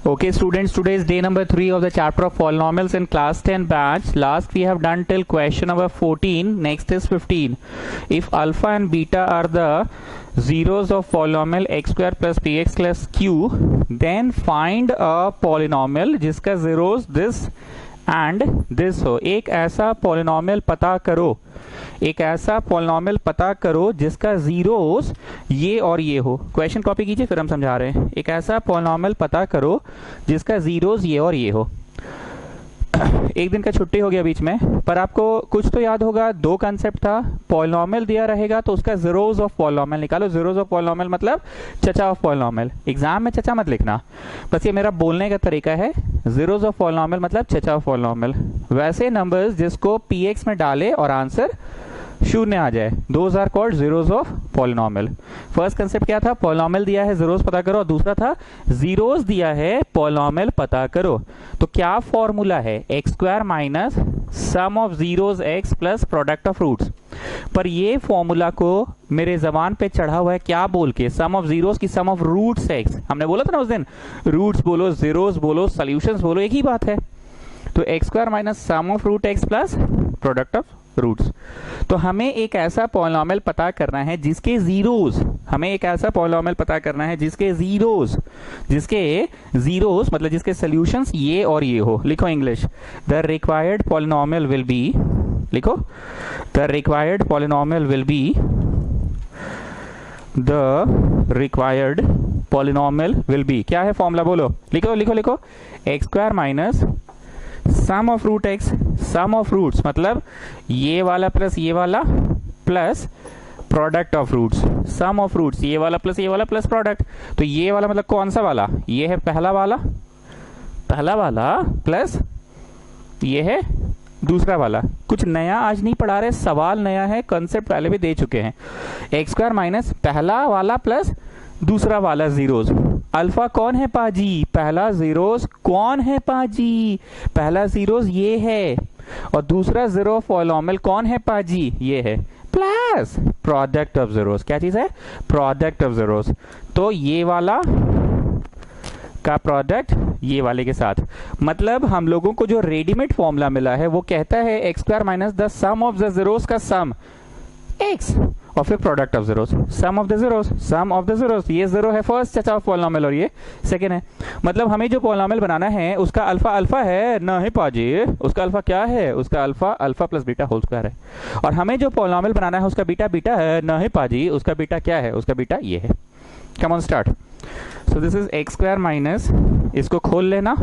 Okay students, today is day number 3 of the chapter of polynomials in class 10 batch. Last we have done till question number 14, next is 15. If alpha and beta are the zeros of polynomial x square plus px plus q, then find a polynomial जिसका zeros this and this हो. एक ऐसा polynomial पता करो, एक ऐसा polynomial पता करो जिसका जीरोस ये और ये हो. क्वेश्चन कॉपी कीजिए फिर हम समझा रहे हैं. एक ऐसा पॉलिनॉमियल पता करो जिसका जीरोस ये और ये हो. एक दिन का छुट्टी हो गया बीच में, पर आपको कुछ तो याद होगा. दो कंसेप्ट था. पॉलिनॉमियल दिया रहेगा तो उसका जीरोस ऑफ पॉलिनॉमियल निकालो. जीरोस ऑफ पॉलिनॉमियल मतलब चचा ऑफ पॉलिनॉमियल. एग्जाम में चचा मत लिखना, बस ये मेरा बोलने का तरीका है. जीरोस ऑफ पॉलिनॉमियल मतलब चचा ऑफ पॉलिनॉमियल. वैसे नंबर्स जिसको px में डाले और आंसर शून्य आ जाए, those are called zeros of polynomial. First concept क्या था? पॉलिनॉमियल दिया है जीरोस पता करो, और दूसरा था जीरोस दिया है पॉलिनॉमियल पता करो. तो क्या फॉर्मूला है? X square minus sum of zeros x plus product of roots. पर ये फॉर्मूला को मेरे जबान पे चढ़ा हुआ है क्या बोल के? सम ऑफ जीरोस की सम ऑफ रूट्स एक्स. हमने बोला था ना उस दिन, रूट्स बोलो, जीरोस बोलो, सॉल्यूशंस बोलो, एक ही बात है. तो x square minus sum of root x plus product of roots. तो हमें एक ऐसा पॉलिनॉमियल पता करना है जिसके जीरोस, हमें एक ऐसा पॉलिनॉमियल पता करना है जिसके जीरोस मतलब जिसके सॉल्यूशंस ये और ये हो. लिखो English. The required polynomial will be, लिखो, the required polynomial will be, the required polynomial will be. क्या है फॉर्मूला? बोलो, लिखो लिखो लिखो. X square minus sum of root x, sum of roots मतलब ये वाला प्लस ये वाला plus product of roots. Sum of roots ये वाला प्लस प्रोडक्ट. तो ये वाला मतलब कौन सा वाला? ये है पहला वाला प्लस ये है दूसरा वाला. कुछ नया आज नहीं पढ़ा रहे, सवाल नया है, कंसेप्ट पहले भी दे चुके हैं. एक्स स्क्वायर माइनस पहला वाला प्लस दूसरा वाला जीरोस. अल्फा कौन है पाजी? पहला जीरोस कौन है पाजी? पहला जीरोस ये है, और दूसरा जीरो पॉलिनॉमियल कौन है पाजी? ये है, प्लस प्रोडक्ट ऑफ जीरोस. क्या चीज है? Product of zeros. तो ये वाला का प्रोडक्ट ये वाले के साथ. मतलब हम लोगों को जो रेडीमेड फॉर्मूला मिला है वो कहता है x square minus the sum of the zeros का सम एक्स और फिर product of zeros. Sum of the zeros, ये जीरो है फर्स्ट चचा ऑफ पॉलिनॉमियल और ये सेकंड है. मतलब हमें जो पॉलिनॉमियल बनाना है उसका अल्फा है ना है पाजी. उसका अल्फा क्या है? उसका alpha plus beta whole square है. और हमें जो पॉलिनॉमियल बनाना है उसका बीटा है ना है पाजी. उसका बीटा क्या है? उसका बीटा ये है. Come on start. So this is x square minus, इसको खोल लेना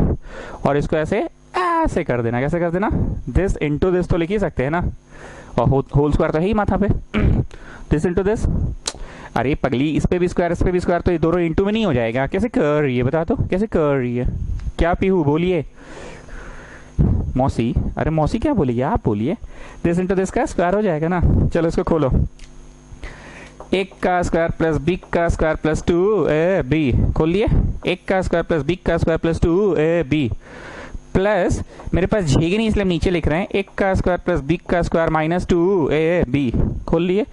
और इसको ऐसे कर देना. कैसे कर देना? दिस इंटू दिस तो लिख ही सकते हैं ना, और होल स्क्वायर तो है ही माथा पे. This into this. अरे पगली, इस पे भी स्क्वायर तो ये दोनों इंटू में नहीं हो जाएगा. कैसे कर रही है बता तो, कैसे कर रही है? क्या पीहू बोलिए? मौसी, अरे मौसी क्या बोलिए? आप बोलिए. दिस इंटू दिस का स्क्वायर हो जाएगा ना. चलो इसको खोलो. एक का स्क्वायर प्लस बी का स्क्वायर प्लस 2ab खोल लिए. एक का स्क्वायर प्लस बी का स्क्वायर प्लस 2ab प्लस, मेरे पास झेगे नहीं इसलिए हम नीचे लिख रहे हैं, एक का स्क्वायर प्लस बी का स्क्वायर माइनस 2ab खोल लिए.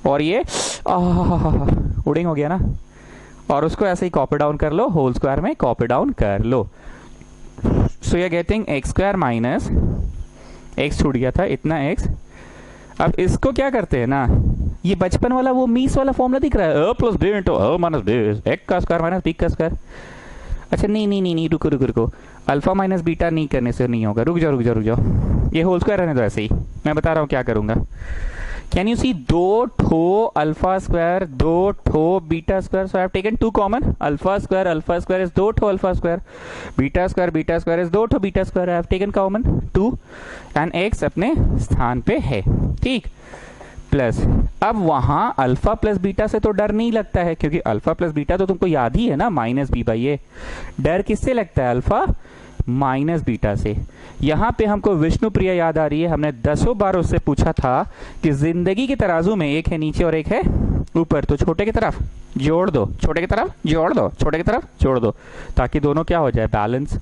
और ये उडिंग हो गया ना. और उसको ऐसे ही कॉपी डाउन कर लो, होल स्क्वायर में कॉपी डाउन कर लो. So you are getting x square minus, x छूट गया था इतना एक्स. अब इसको क्या करते हैं ना, ये बचपन वाला वो मीस वाला फॉर्मूला दिख रहा है, plus B into minus B, एक का स्क्वायर माइनस बी का स्क्वायर. अच्छा नहीं, रुको. अल्फा माइनस बीटा नहीं करने से नहीं होगा. रुक जाओ. ये होल स्क्वायर रहने दो ऐसे ही. मैं बता रहा हूँ क्या करूंगा. Can you see? दो ठो अल्फा स्क्वायर, दो ठो beta square. So I have taken two common. Alpha square is दो ठो alpha square. Beta square is दो ठो beta square. I have taken common 2 and x अपने स्थान पे है. ठीक. प्लस अब वहां अल्फा प्लस बीटा से तो डर नहीं लगता है, क्योंकि अल्फा प्लस बीटा तो तुमको याद ही है ना, माइनस बी बाई ए. डर किससे लगता है? अल्फा माइनस बीटा से. यहां पे हमको विष्णु प्रिया याद आ रही है. हमने 10 बार उससे पूछा था कि जिंदगी के तराजू में एक है नीचे और एक है ऊपर, तो छोटे की तरफ जोड़ दो, छोटे की तरफ जोड़ दो, छोटे की तरफ जोड़ दो, ताकि दोनों क्या हो जाए? बैलेंस.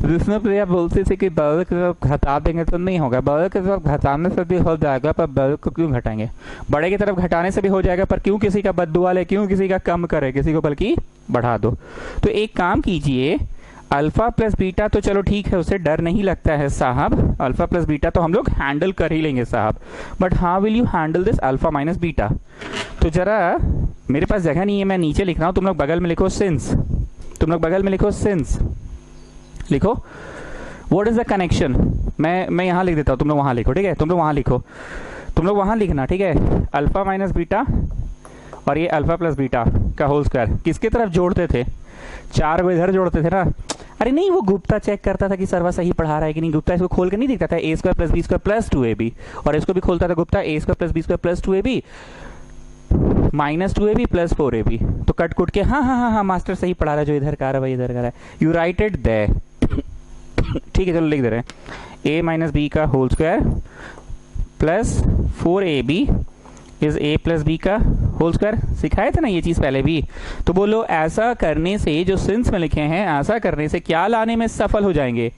विष्णु प्रिया बोलती थी कि बल की तरफ घटा देंगे तो नहीं होगा, बल की तरफ घटाने से भी हो जाएगा, पर बल को क्यों घटाएंगे? बड़े की तरफ घटाने से भी हो जाएगा, पर क्यों किसी का बद्दुआ ले, क्यों किसी का कम करे, किसी को बल्कि बढ़ा दो. तो एक काम कीजिए, अल्फा प्लस बीटा तो चलो ठीक है, उससे डर नहीं लगता है साहब, अल्फा प्लस बीटा तो हम लोग हैंडल कर ही लेंगे साहब, but how will you handle this alpha minus beta? तो जरा, मेरे पास जगह नहीं है, मैं नीचे लिख रहा हूं, तुम लोग बगल में लिखो सिंस, तुम लोग बगल में लिखो सिंस, लिखो व्हाट इज द कनेक्शन। मैं यहां लिख देता हूं, तुम लोग वहां लिखो, ठीक है? तुम लोग वहां लिखो, तुम लोग वहां लिखना, ठीक है? अल्फा माइनस बीटा और ये अल्फा प्लस बीटा का होल स्क्वायर किसकी तरफ जोड़ते थे? 4 को इधर जोड़ते थे ना। अरे नहीं, वो गुप्ता चेक करता था कि सर्वर सही पढ़ा रहा है कि नहीं। गुप्ता इसको खोल के नहीं दिखता था, a square plus b square plus 2ab, और इसको भी खोलता था Gupta, a square plus b square plus 2ab minus 2ab plus 4ab। तो कट कुट के हाँ हाँ हाँ हाँ मास्टर सही पढ़ा रहा है, जो इधर का रहा है वही इधर का रहा है, यू राइट इट देयर। ठीक है, चलो लिख दे रहे हैं, a माइनस बी का whole square plus 4ab is a plus B का होल स्क्वायर। सिखाए थे ना ये चीज पहले भी। तो बोलो ऐसा करने से, जो सिंस में लिखे हैं, ऐसा करने से क्या लाने में सफल हो जाएंगे?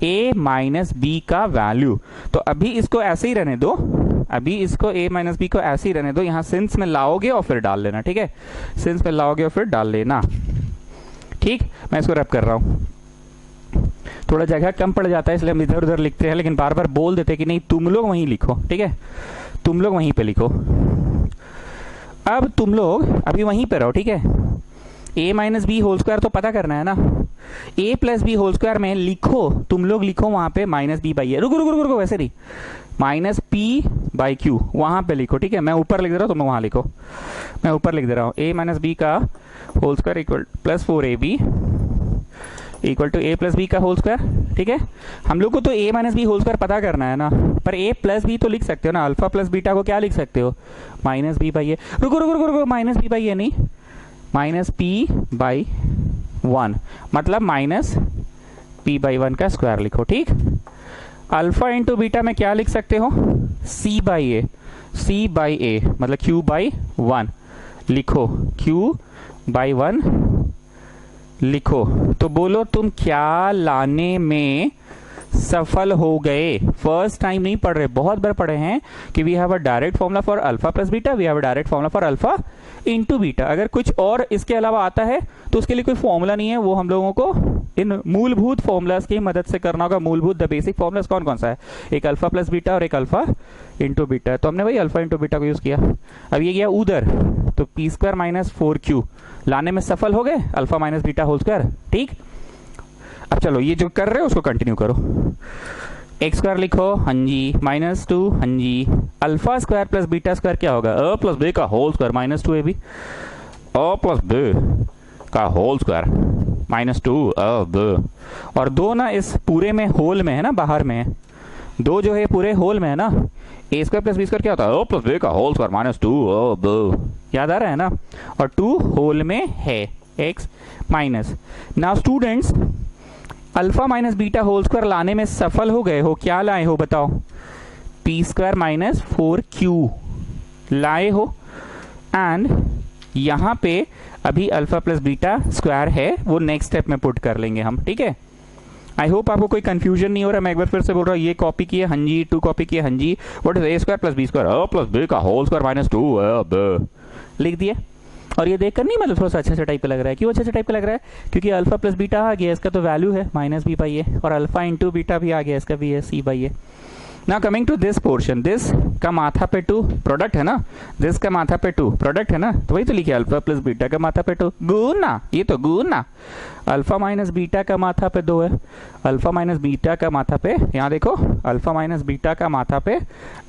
a माइनस बी का वैल्यू। तो अभी इसको ऐसे ही रहने दो, अभी इसको a माइनस बी को ऐसे ही रहने दो, यहाँ सिंस में लाओगे और फिर डाल लेना, ठीक है? सिंस में लाओगे और फिर डाल लेना, ठीक? मैं इसको रब कर रहा हूँ, थोड़ा जगह कम पड़ जाता है इसलिए हम इधर उधर लिखते हैं, लेकिन बार बार बोल देते कि नहीं तुम लोग वहीं लिखो, ठीक है? तुम लोग वहीं पे लिखो। अब तुम लोग अभी वहीं पे रहो, ठीक है? a minus B whole square तो पता करना है ना। a plus B whole square में लिखो, तुम लोग लिखो वहां पे माइनस बी बाई ए, रुको रुको रुको रुको, वैसे नहीं, माइनस पी बाई क्यू वहां पे लिखो, ठीक है? मैं ऊपर लिख दे रहा हूँ, तुम लोग वहां लिखो, मैं ऊपर लिख दे रहा हूँ, a माइनस बी का whole square equal plus 4ab equal to a plus B का होल स्क्वायर, ठीक है? हम लोग को तो a minus B whole square पता करना है ना, पर a प्लस बी तो लिख सकते हो ना, अल्फा प्लस बीटा को क्या लिख सकते हो? माइनस बी बाई ए, रुको रुको रुको रुको, माइनस बी बाई ए नहीं, माइनस पी बाई 1, मतलब माइनस पी बाई 1 का स्क्वायर लिखो, ठीक? अल्फा इंटू बीटा में क्या लिख सकते हो? c by a, c by a मतलब q बाई 1 लिखो, q बाई 1 लिखो। तो बोलो तुम क्या लाने में सफल हो गए? फर्स्ट टाइम नहीं पढ़ रहे, बहुत बार पढ़े हैं कि we have a direct formula for alpha plus beta, we have a direct formula for alpha into beta. अगर कुछ और इसके अलावा आता है तो उसके लिए कोई फॉर्मूला नहीं है, वो हम लोगों को इन मूलभूत फॉर्मूलाज की मदद से करना होगा। मूलभूत द बेसिक फॉर्मूलाज कौन कौन सा है? एक अल्फा प्लस बीटा और एक अल्फा इंटू बीटा, तो हमने वही अल्फा इंटू बीटा को यूज किया। अब ये गया उधर, तो पी स्क्वायर माइनस 4q लाने में सफल हो गए, alpha minus beta whole square, ठीक? अब चलो ये जो कर रहे हो उसको कंटिन्यू करो। एक्स स्क्वायर लिखो, हाँ जी, माइनस 2, हाँ जी, alpha square plus beta square क्या होगा? अ प्लस बी का whole square minus 2ab, a plus B का होल स्क्वायर माइनस 2 अब, और 2 ना इस पूरे में होल में है ना, बाहर में है, 2 जो है पूरे होल में है ना। ए स्क्वायर प्लस बी स्क्वायर क्या होता है? अ प्लस बी का होल स्क्वायर माइनस 2 अब, याद आ रहा है ना? और 2 होल में है, x minus. Now students, alpha minus beta whole square लाने में सफल हो गए हो, क्या लाए हो बताओ? पी स्क्वायर माइनस 4q लाए हो, एंड यहां पे अभी अल्फा प्लस बीटा स्क्वायर है, वो नेक्स्ट स्टेप में पुट कर लेंगे हम, ठीक है? आई होप आपको कोई कंफ्यूजन नहीं हो रहा। मैं एक बार फिर से बोल रहा हूँ, ये कॉपी किए हाँ जी, 2 कॉपी किए हाँ जी, what is a square plus b square, a plus B का होल स्क्वायर माइनस 2 अब लिख दिए। और ये देखकर नहीं मतलब थोड़ा सा अच्छा टाइप का लग रहा है, क्यों अच्छा टाइप का लग रहा है? क्योंकि अल्फा प्लस बीटा आ गया, इसका तो वैल्यू है माइनस बी बाई ए, और अल्फा इंटू बीटा भी आ गया, इसका भी है c by a. Now coming to this portion, this का माथा पे 2 प्रोडक्ट है ना, दिस का माथा पे 2 प्रोडक्ट है ना, तो वही तो लिखिए, अल्फा प्लस बीटा का माथा पे 2 गुना, ये तो गुना, अल्फा माइनस बीटा का माथा पे 2 है, अल्फा माइनस बीटा का माथा पे, यहाँ देखो अल्फा माइनस बीटा का माथा पे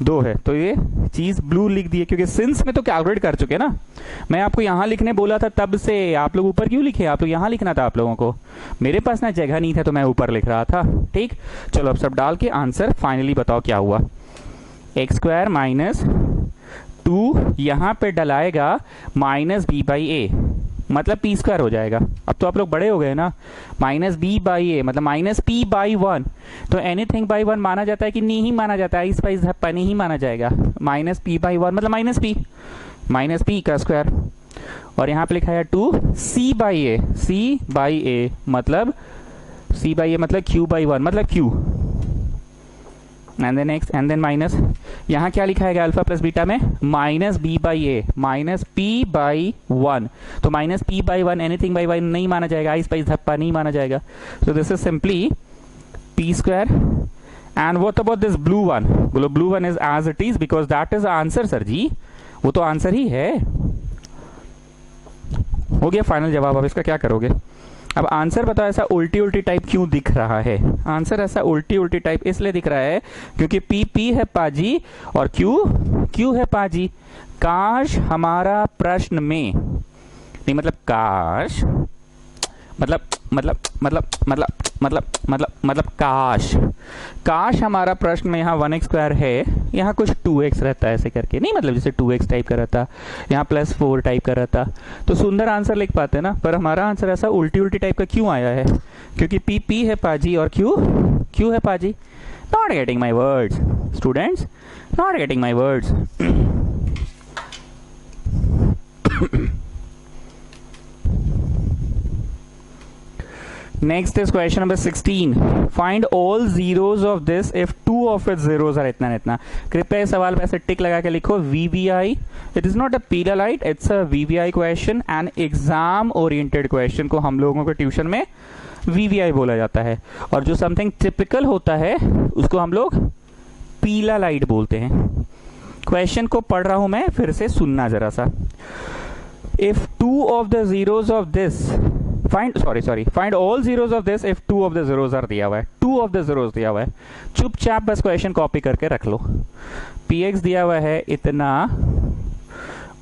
2 है, तो ये चीज ब्लू लिख दी है, क्योंकि सिंस में तो कैलकुलेट कर चुके ना। मैं आपको यहाँ लिखने बोला था, तब से आप लोग ऊपर क्यों लिखे? आप लोग यहाँ लिखना था आप लोगों को, मेरे पास ना जगह नहीं था तो मैं ऊपर लिख रहा था, ठीक? चलो अब सब डाल के आंसर फाइनली बताओ क्या हुआ। एक्स स्क्वायर माइनस 2 यहाँ पे डलाएगा माइनस बी बाई ए, मतलब पी स्क्वायर हो जाएगा। अब तो आप लोग बड़े हो गए ना, माइनस बी बाई ए मतलब माइनस पी बाई 1, तो एनीथिंग बाई 1 माना जाता है कि नहीं माना जाता है? इस पाइस धप्पा नहीं माना जाएगा। माइनस पी बाई 1 मतलब माइनस पी का स्क्वायर, और यहाँ पे लिखा है 2 सी by A, C by a मतलब क्यू बाई 1 मतलब q, and then x and then minus, यहाँ क्या लिखा है अल्फा प्लस बीटा में, minus b by a minus p by one, तो minus p by one anything by one नहीं माना जाएगा, आई स्पाइस धप्पा नहीं माना जाएगा, so this is simply p square. And what about this blue one, बोलो blue one is as it is because that is answer sir जी, वो तो आंसर ही है. हो गया फाइनल जवाब. अब इसका क्या करोगे? अब आंसर बताओ ऐसा उल्टी उल्टी टाइप क्यों दिख रहा है? आंसर ऐसा उल्टी उल्टी टाइप इसलिए दिख रहा है क्योंकि पी पी है पाजी और क्यू क्यू है पाजी. काश हमारा प्रश्न में, नहीं मतलब काश, मतलब मतलब मतलब मतलब मतलब मतलब मतलब काश हमारा प्रश्न में यहाँ 1x स्क्वायर है, यहाँ कुछ 2x रहता है ऐसे करके, नहीं मतलब जैसे 2x टाइप कर रहा था, यहाँ +4 टाइप कर रहा था, तो सुंदर आंसर लिख पाते ना. पर हमारा आंसर ऐसा उल्टी उल्टी टाइप का क्यों आया है? क्योंकि पी पी है पाजी और क्यू क्यू है पाजी. Not getting my words students, not getting my words. Next is question number 16. Find all zeros of this if two of its zeros are इतना इतना. कृपया सवाल पे ऐसे टिक लगा के लिखो VVI. It is not a Pillolite, it's a VVI question and exam oriented question को हम लोगों के ट्यूशन में VVI बोला जाता है, और जो समथिंग टिपिकल होता है उसको हम लोग Pillolite बोलते हैं. क्वेश्चन को पढ़ रहा हूं मैं, फिर से सुनना जरा सा. If two of the zeros of this find all zeros of this if two of the zeros are दिया हुआ है, two of the zeros दिया हुआ है. चुपचाप बस क्वेश्चन कॉपी करके रख लो. px दिया हुआ है इतना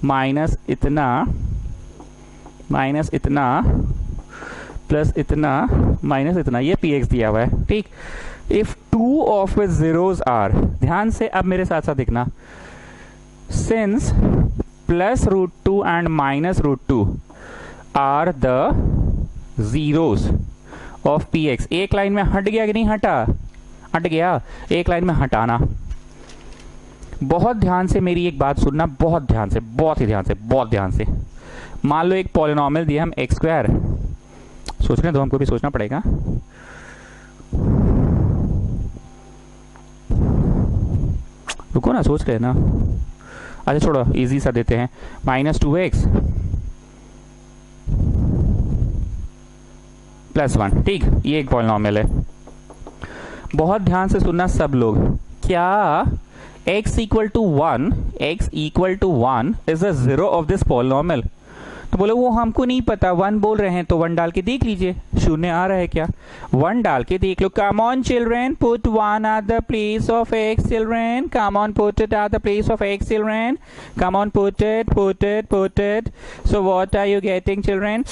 माइनस इतना माइनस इतना प्लस इतना माइनस इतना, ये px दिया हुआ है. ठीक. If two of it zeros are, ध्यान से अब मेरे साथ साथ देखना, since +√2 and -√2 are the zeros of px. एक लाइन में हट गया कि नहीं हटा? हट गया. एक लाइन में हटाना. बहुत ध्यान से मेरी एक बात सुनना, बहुत ध्यान से, बहुत ही ध्यान से, बहुत ध्यान से. मान लो एक पॉलिनोमियल दिया हम x स्क्वायर, सोचने दो, हमको भी सोचना पड़ेगा. रुको ना, सोच रहे ना. अच्छा छोड़ो, इजी सा देते हैं. -2x +1. ठीक, ये एक पॉलिनोमियल है. बहुत ध्यान से सुनना सब लोग. क्या x = 1 is the zero of this polynomial? तो बोले वो हमको नहीं पता, 1 बोल रहे हैं तो 1 डाल के देख लीजिए, शून्य आ रहा है क्या? 1 डाल के देख लो. Come on children, put 1 at the place of x children. Come on, put it at the place of x children. Come on, put it. So what are you getting children?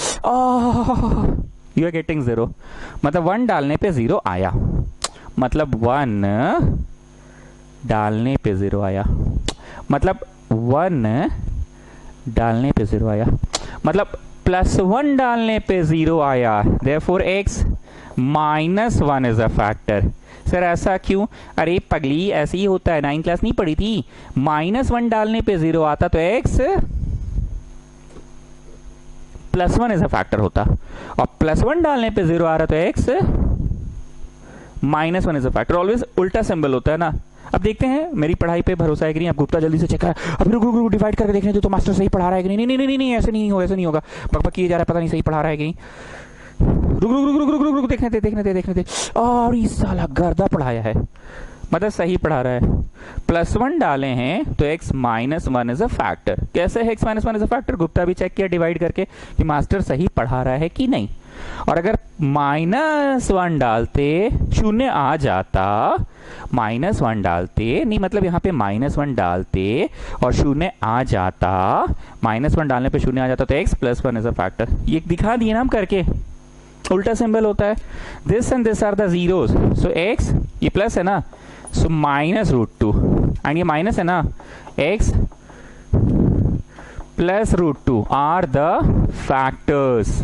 You are getting 0. मतलब 1 डालने पे 0 आया, मतलब 1 डालने पे 0 आया, मतलब 1 डालने पे 0 आया, मतलब +1 डालने पे 0 आया. Therefore x -1 is a factor. Sir ऐसा क्यों? अरे पगली, ऐसे ही होता है, 9th क्लास नहीं पढ़ी थी? -1 डालने पे 0 आता तो x +1 इज अ फैक्टर होता, और +1 डालने पे 0 आ रहा तो x -1 is a factor. Always उल्टा सिंबल होता है ना. अब देखते हैं, मेरी पढ़ाई पे भरोसा है कि नहीं? आप गुप्ता जल्दी से चेक करें. अभी रुक डिवाइड करके देखने दो तो मास्टर सही पढ़ा रहा है कि नहीं. नहीं ऐसे नहीं होगा, ऐसे नहीं होगा. बकबक किए जा रहा है, पता नहीं सही पढ़ा रहा है कि नहीं. रुक देखने दे. और ये साला गर्दा पढ़ाया है, मतलब सही पढ़ा रहा है. +1 डाले हैं तो x -1 इज अ फैक्टर. कैसे है x -1 is a factor? Gupta भी चेक किया डिवाइड करके कि मास्टर सही पढ़ा रहा है कि नहीं. और अगर -1 डालते शून्य आ जाता, -1 डालते नहीं, मतलब यहाँ पे -1 डालते और शून्य आ जाता, -1 डालने पे शून्य आ जाता तो x +1 इज अ फैक्टर. ये दिखा दिए ना हम करके, उल्टा सिंबल होता है. This and this are the zeros. So x, ये प्लस है ना, सो -√2, एंड ये माइनस है ना, x +√2 are the factors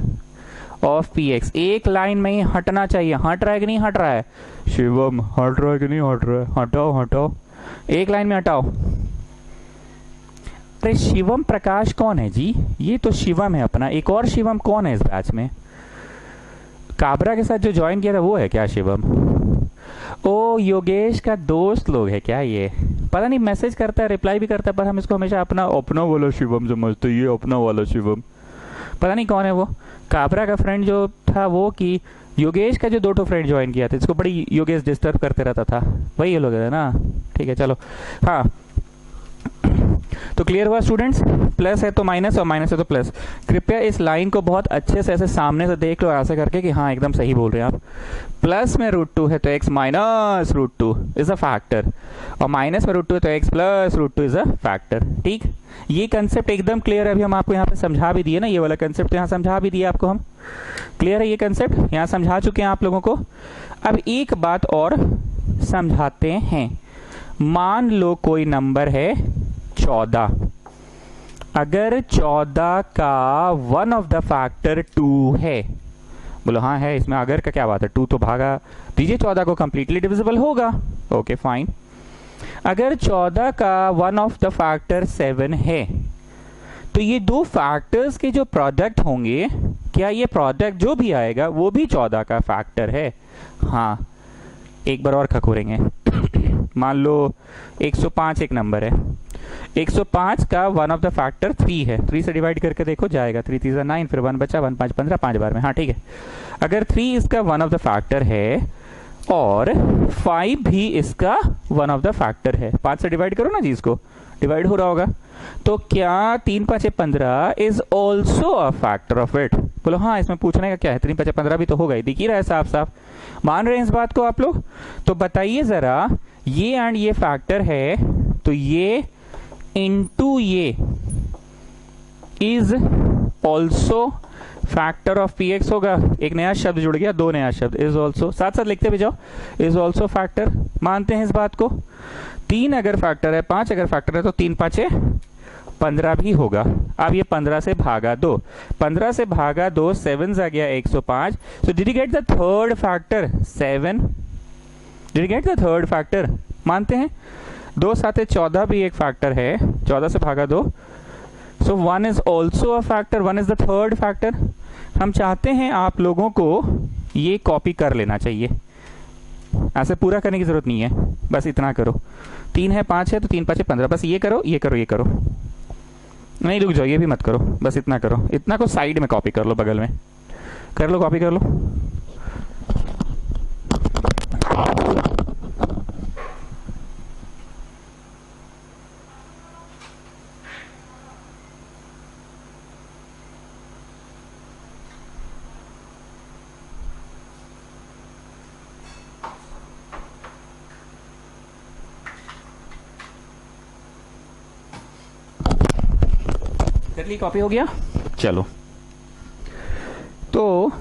of px. एक लाइन में ही हटना चाहिए. हट रहा है कि नहीं हट रहा है? शिवम, हट रहा है कि नहीं हट रहा है? हटाओ, एक लाइन में हटाओ. अरे शिवम प्रकाश कौन है जी? ये तो शिवम है अपना. एक और शिवम कौन है इस बैच में? काबरा के साथ जो ज्वाइन किया था वो है क्या शिवम? ओ योगेश का दोस्त लोग है क्या ये? पता नहीं, मैसेज करता है, रिप्लाई भी करता है, पर हम इसको हमेशा अपना अपना वाला शिवम समझते, ये अपना वाला शिवम। पता नहीं कौन है वो। काबरा का फ्रेंड जो था वो, कि योगेश का जो 2 फ्रेंड ज्वाइन किया था, इसको बड़ी योगेश डिस्टर्ब करते रहता था, वही ये लोग है ना। ठीक है चलो, हाँ तो क्लियर हुआ स्टूडेंट्स? प्लस है तो माइनस और माइनस है तो प्लस। कृपया इस लाइन को बहुत अच्छे से ऐसे सामने से देख लो ऐसे करके कि हाँ एकदम सही बोल रहे हैं आप। प्लस में √2 है तो x minus √2 is a factor, और माइनस में √2 है तो x plus √2 is a factor. ठीक, ये कंसेप्ट एकदम क्लियर है। अभी हम आपको यहाँ पे समझा भी दिए ना, ये वाला कंसेप्ट यहाँ समझा भी दिया आपको हम। क्लियर है ये कंसेप्ट? यहाँ समझा चुके हैं आप लोगों को। अब एक बात और समझाते हैं। मान लो कोई नंबर है 14, अगर 14 का वन ऑफ द फैक्टर 2 है, बोलो हाँ है, इसमें अगर का क्या बात है, 2 तो भागा दीजिए 14 को, कंप्लीटली डिविजिबल होगा। Okay fine. अगर 14 का वन ऑफ द फैक्टर 7 है, तो ये 2 फैक्टर्स के जो प्रोडक्ट होंगे, क्या ये प्रोडक्ट जो भी आएगा वो भी 14 का फैक्टर है? हाँ, एक बार और खखोरेंगे। मान लो 105 एक नंबर है, 105 का वन ऑफ द फैक्टर 3 है। 3 से डिवाइड करके देखो, जाएगा 3 3 9, फिर 1 बचा, 1 5 15, 5 बार में। हाँ ठीक है, अगर 3 इसका वन ऑफ द फैक्टर है और 5 भी इसका वन ऑफ द फैक्टर है, 5 से डिवाइड करो ना जी, इसको डिवाइड हो रहा होगा, तो क्या 3 5 15 is also a factor of it? बोलो हाँ, इसमें पूछने का क्या है, 3 5 15 भी तो होगा ही, दिख ही रहा है साफ साफ। मान रहे हैं इस बात को आप लोग? तो बताइए जरा, ये एंड ये फैक्टर है, तो ये इनटू ये is also factor of px होगा। एक नया शब्द जुड़ गया, 2 नया शब्द, इज ऑल्सो, साथ साथ लिखते भी जाओ, इज ऑल्सो फैक्टर। मानते हैं इस बात को? 3 अगर फैक्टर है, 5 अगर फैक्टर है, तो 3 5 15 भी होगा। अब ये 15 से भागा 2, 15 से भागा 2, 7 आ गया 105। So did you get the third factor 7? Did you get the third factor? मानते हैं 2 7 14 भी एक फैक्टर है, 14 से भागा 2, सो 1 is also a factor, 1 is the third factor. हम चाहते हैं आप लोगों को ये कॉपी कर लेना चाहिए, ऐसे पूरा करने की जरूरत नहीं है, बस इतना करो। 3 है 5 है तो 3 5 15, बस ये करो ये करो ये करो, नहीं रुक जाओ, ये भी मत करो, बस इतना करो। इतना को साइड में कॉपी कर लो, बगल में कर लो, कॉपी कर लो। कर ली, कॉपी हो गया। चलो, तो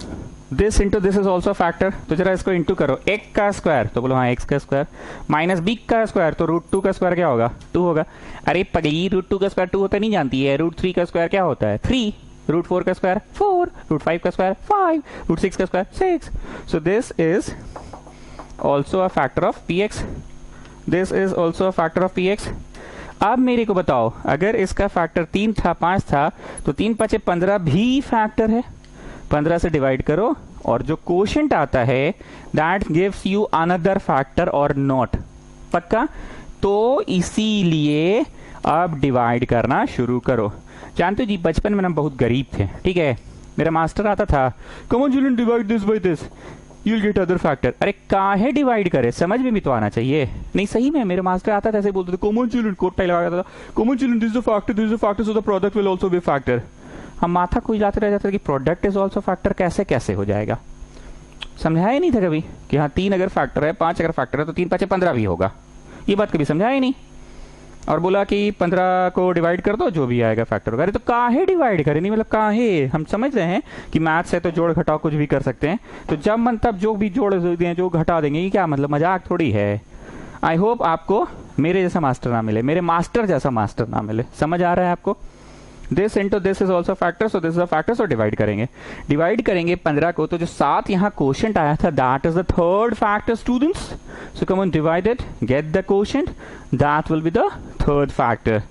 this into this is also factor, तो जरा इसको इंटू करो। एक का स्क्वायर, तो बोलो हाँ एक्स का स्क्वायर, माइनस बी का स्क्वायर, तो √2 का स्क्वायर क्या होगा? 2 होगा। अरे पगली, √2 का स्क्वायर 2 होता नहीं जानती है? √3 का स्क्वायर क्या होता है? 3, √4 का स्क्वायर 4, √5 का स्क्वायर 5, √6 का square 6। So this is also a factor of px, this is also a factor of px। अब मेरे को बताओ, अगर इसका फैक्टर 3 था 5 था, तो 3 5 15 भी फैक्टर है। 15 से डिवाइड करो, और जो कोशेंट आता है that gives you another factor और नॉट। पक्का? तो इसीलिए अब डिवाइड करना शुरू करो। जानते हो जी, बचपन में हम बहुत गरीब थे, ठीक है? मेरा मास्टर आता था, कम on children divide this by this, you'll get other factor। अरे काहे डिवाइड करे, समझ में भी तो आना चाहिए। नहीं सही में मेरे मास्टर आता था, ऐसे बोलते थे, कॉमन चिल्ड्रन, कोट टाई लगाता था, common children this is a factor, this is a factor, so the product will also be factor. हम माथा खुजलाते रह जाते थे कि प्रोडक्ट इज आल्सो फैक्टर, कैसे कैसे हो जाएगा? समझाया ही नहीं था कभी कि हाँ 3 अगर फैक्टर है, 5 अगर फैक्टर है, तो 3 5 15 भी होगा। ये बात कभी समझाया ही नहीं। और बोला कि 15 को डिवाइड कर दो, जो भी आएगा फैक्टर होगा। अरे तो काहे डिवाइड करें? नहीं मतलब काहे, हम समझ रहे हैं कि मैथ्स है तो जोड़ घटाव कुछ भी कर सकते हैं, तो जब मन तब जो भी जोड़ दें, जो घटा देंगे, ये क्या मतलब, मजाक थोड़ी है। आई होप आपको मेरे जैसा मास्टर ना मिले, मेरे मास्टर जैसा मास्टर ना मिले। समझ आ रहा है आपको? This into this is also factor, so this is a factor, so divide करेंगे 15 को, तो जो 7 यहाँ क्वोशंट आया था that is the third factor students. So come on divide it, get the quotient, that will be the third factor.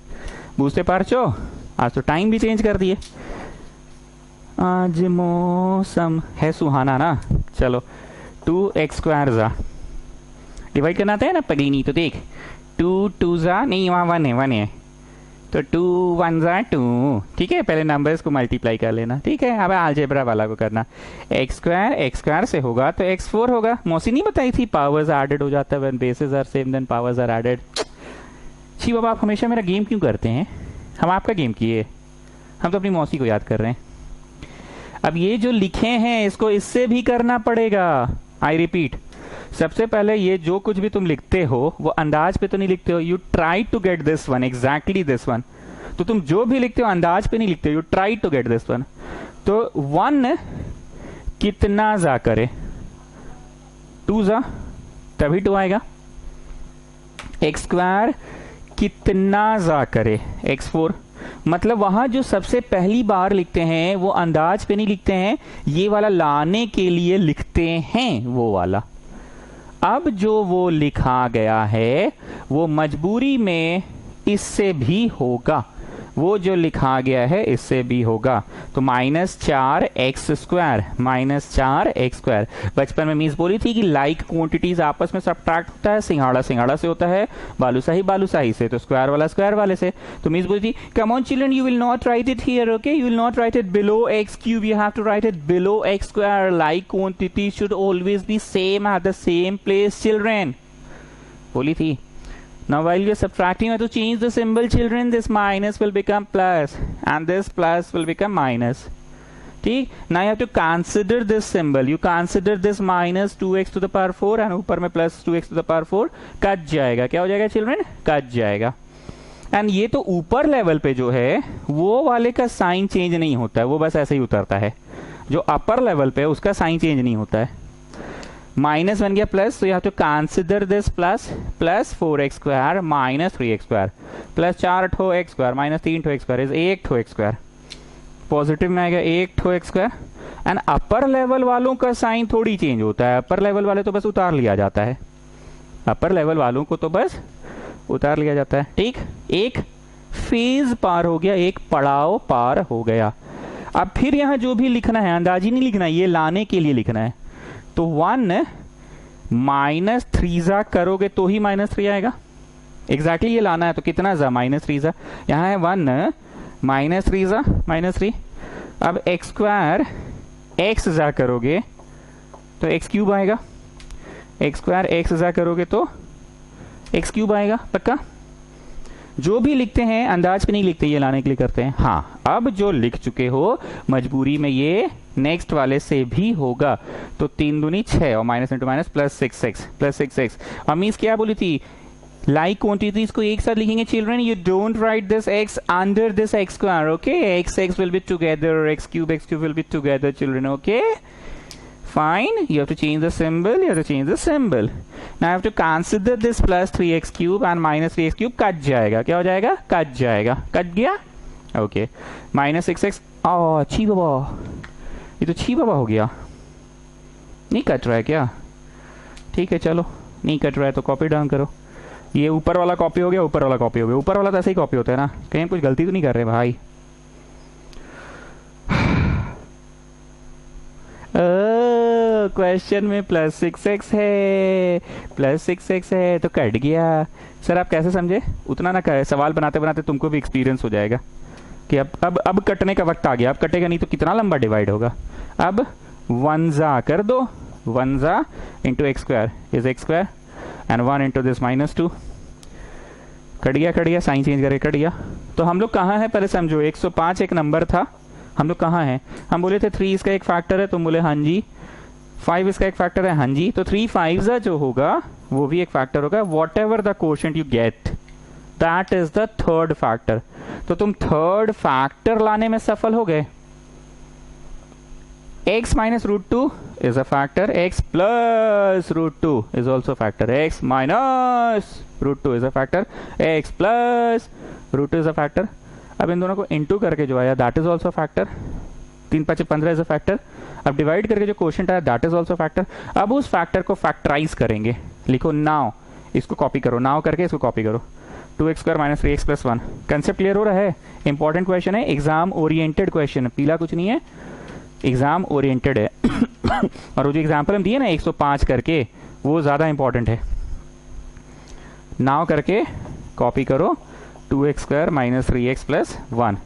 बुझते पारछो? आज तो टाइम भी चेंज कर दिए। आज मौसम है सुहाना ना। चलो 2x² जा डिवाइड करना आता है ना पगली, तो देख 2 2 जा नहीं, वहाँ 1 है तो 2 1 जा 2, ठीक है। पहले नंबर्स को मल्टीप्लाई कर लेना, ठीक है। अब अलजेब्रा वाला को करना, एक्स स्क्वायर से होगा तो x4 होगा। मौसी नहीं बताई थी पावर्स एडेड हो जाता है when bases are same then powers are added. छी बाबा, आप हमेशा मेरा गेम क्यों करते हैं? हम आपका गेम किए, हम तो अपनी मौसी को याद कर रहे हैं। अब ये जो लिखे हैं इसको इससे भी करना पड़ेगा। आई रिपीट, सबसे पहले ये जो कुछ भी तुम लिखते हो वो अंदाज पे तो नहीं लिखते हो। You try to get this one, exactly this one. तो तुम जो भी लिखते हो अंदाज पे नहीं लिखते हो, you try to get this one. तो 1 कितना जा करे, 2 जा, तभी 2 आएगा। एक्स स्क्वायर कितना जा करे, x4। मतलब वहां जो सबसे पहली बार लिखते हैं वो अंदाज पे नहीं लिखते हैं, ये वाला लाने के लिए लिखते हैं वो वाला। अब जो वो लिखा गया है वो मजबूरी में इससे भी होगा, वो जो लिखा गया है इससे भी होगा। तो -4x स्क्वायर, -4x स्क्वायर। बचपन में मीस बोली थी कि लाइक क्वांटिटीज आपस में सब्ट्रैक्ट होता है, सिंघाड़ा से होता है, बालूशाही से, तो स्क्वायर वाले से। तो मीस बोली थी come on children, you will not write it here, okay, you will not write it below x cube, you have to write it below x square. Like quantity should always be same at the same place children, बोली थी। Now while you are subtracting, you have to change the symbol, children. This minus will become plus and this plus will become minus. ठीक, now you have to consider this symbol. You consider this minus 2x to the power 4 and ऊपर में plus 2x to the power 4 cut जाएगा। क्या हो जाएगा children? Cut जाएगा। And ये तो ऊपर लेवल पे जो है वो वाले का साइन चेंज नहीं होता है, वो बस ऐसे ही उतरता है। जो अपर लेवल पे उसका साइन चेंज नहीं होता है। माइनस बन गया प्लस, तो you have to consider this plus, plus 4x square minus 3x square plus 4 ठो x स्क्वायर माइनस 3 ठो x स्क्वायर इज 1 ठो x स्क्वायर। पॉजिटिव में आएगा 1 ठो x square. And upper level वालों का साइन थोड़ी चेंज होता है, अपर लेवल वाले तो बस उतार लिया जाता है, अपर लेवल वालों को तो बस उतार लिया जाता है। ठीक, एक फेज पार हो गया, एक पड़ाव पार हो गया। अब फिर यहां जो भी लिखना है अंदाजी नहीं लिखना, ये लाने के लिए लिखना है। तो 1 -3 जा करोगे तो ही -3 आएगा। एग्जैक्टली ये लाना है, तो कितना जा, -3 जा। यहां है 1 -3 जा -3। अब x स्क्वायर x जा करोगे तो x क्यूब आएगा, x स्क्वायर x जा करोगे तो x क्यूब आएगा। पक्का? जो भी लिखते हैं अंदाज पे नहीं लिखते, ये लाने के लिए करते हैं। हाँ, अब जो लिख चुके हो मजबूरी में ये नेक्स्ट वाले से भी होगा। तो 3 दूनी 6 और minus into minus plus 6x। और मीन्स क्या बोली थी, लाइक क्वांटिटीज को एक साथ लिखेंगे children. You don't write this x under this x square, okay. x will be together, x cube will be together children, okay. Fine, you have to change the symbol, Now I have to consider this plus 3x cube and minus 3x cube cut जाएगा। क्या हो जाएगा? Cut जाएगा। Cut गया? Okay. Minus 6x, छी बाबा, ये तो छी बाबा हो गया। नहीं कट रहा है क्या? ठीक है, चलो नहीं कट रहा है तो कॉपी डाउन करो। ये ऊपर वाला कॉपी हो गया, ऊपर वाला कॉपी हो गया। ऊपर वाला तो ऐसे ही कॉपी होता है ना, कहीं कुछ गलती तो नहीं कर रहे भाई। क्वेश्चन में प्लस 6x है तो कट गया। सर आप कैसे समझे? उतना ना कहे, सवाल बनाते बनाते तुमको भी एक्सपीरियंस हो जाएगा कि अब कटने का वक्त आ गया। अब कटेगा नहीं तो कितना लंबा डिवाइड होगा। अब 1 जा कर दो, 1 जा into x square is x square and 1 into this -2। Cut गया, साइन चेंज करके कट गया। तो हम लोग कहाँ हैं पहले समझो। 105 एक नंबर था, हम लोग कहाँ हैं? हम बोले थे 3 इसका एक फैक्टर है, तुम बोले हाँ जी। 5 इसका एक फैक्टर है, हाँ जी। तो 3 5 जो होगा वो भी एक फैक्टर होगा। What ever the quotient you get that is the third factor. तो तुम थर्ड फैक्टर लाने में सफल हो गए। x minus √2 is a factor, x plus √2 is also factor, x minus √2 is a factor, x plus √2 is a factor। अब इन दोनों को इंटू करके जो आया that is also factor. 3 5 15 is a factor. अब डिवाइड करके जो क्वोशिएंट आया दैट इज ऑल्सो फैक्टर। अब उस फैक्टर को फैक्टराइज करेंगे। लिखो नाउ, इसको कॉपी करो, नाउ करके इसको कॉपी करो। 2x square minus 3x plus 1। Concept clear हो रहा है? इंपॉर्टेंट क्वेश्चन है, एग्जाम ओरिएंटेड क्वेश्चन है, पीला कुछ नहीं है, एग्जाम ओरिएंटेड है। और वो जो एग्जाम्पल हम दिए ना 105 करके, वो ज्यादा इंपॉर्टेंट है। नाउ करके कॉपी करो 2x² minus 3x plus 1.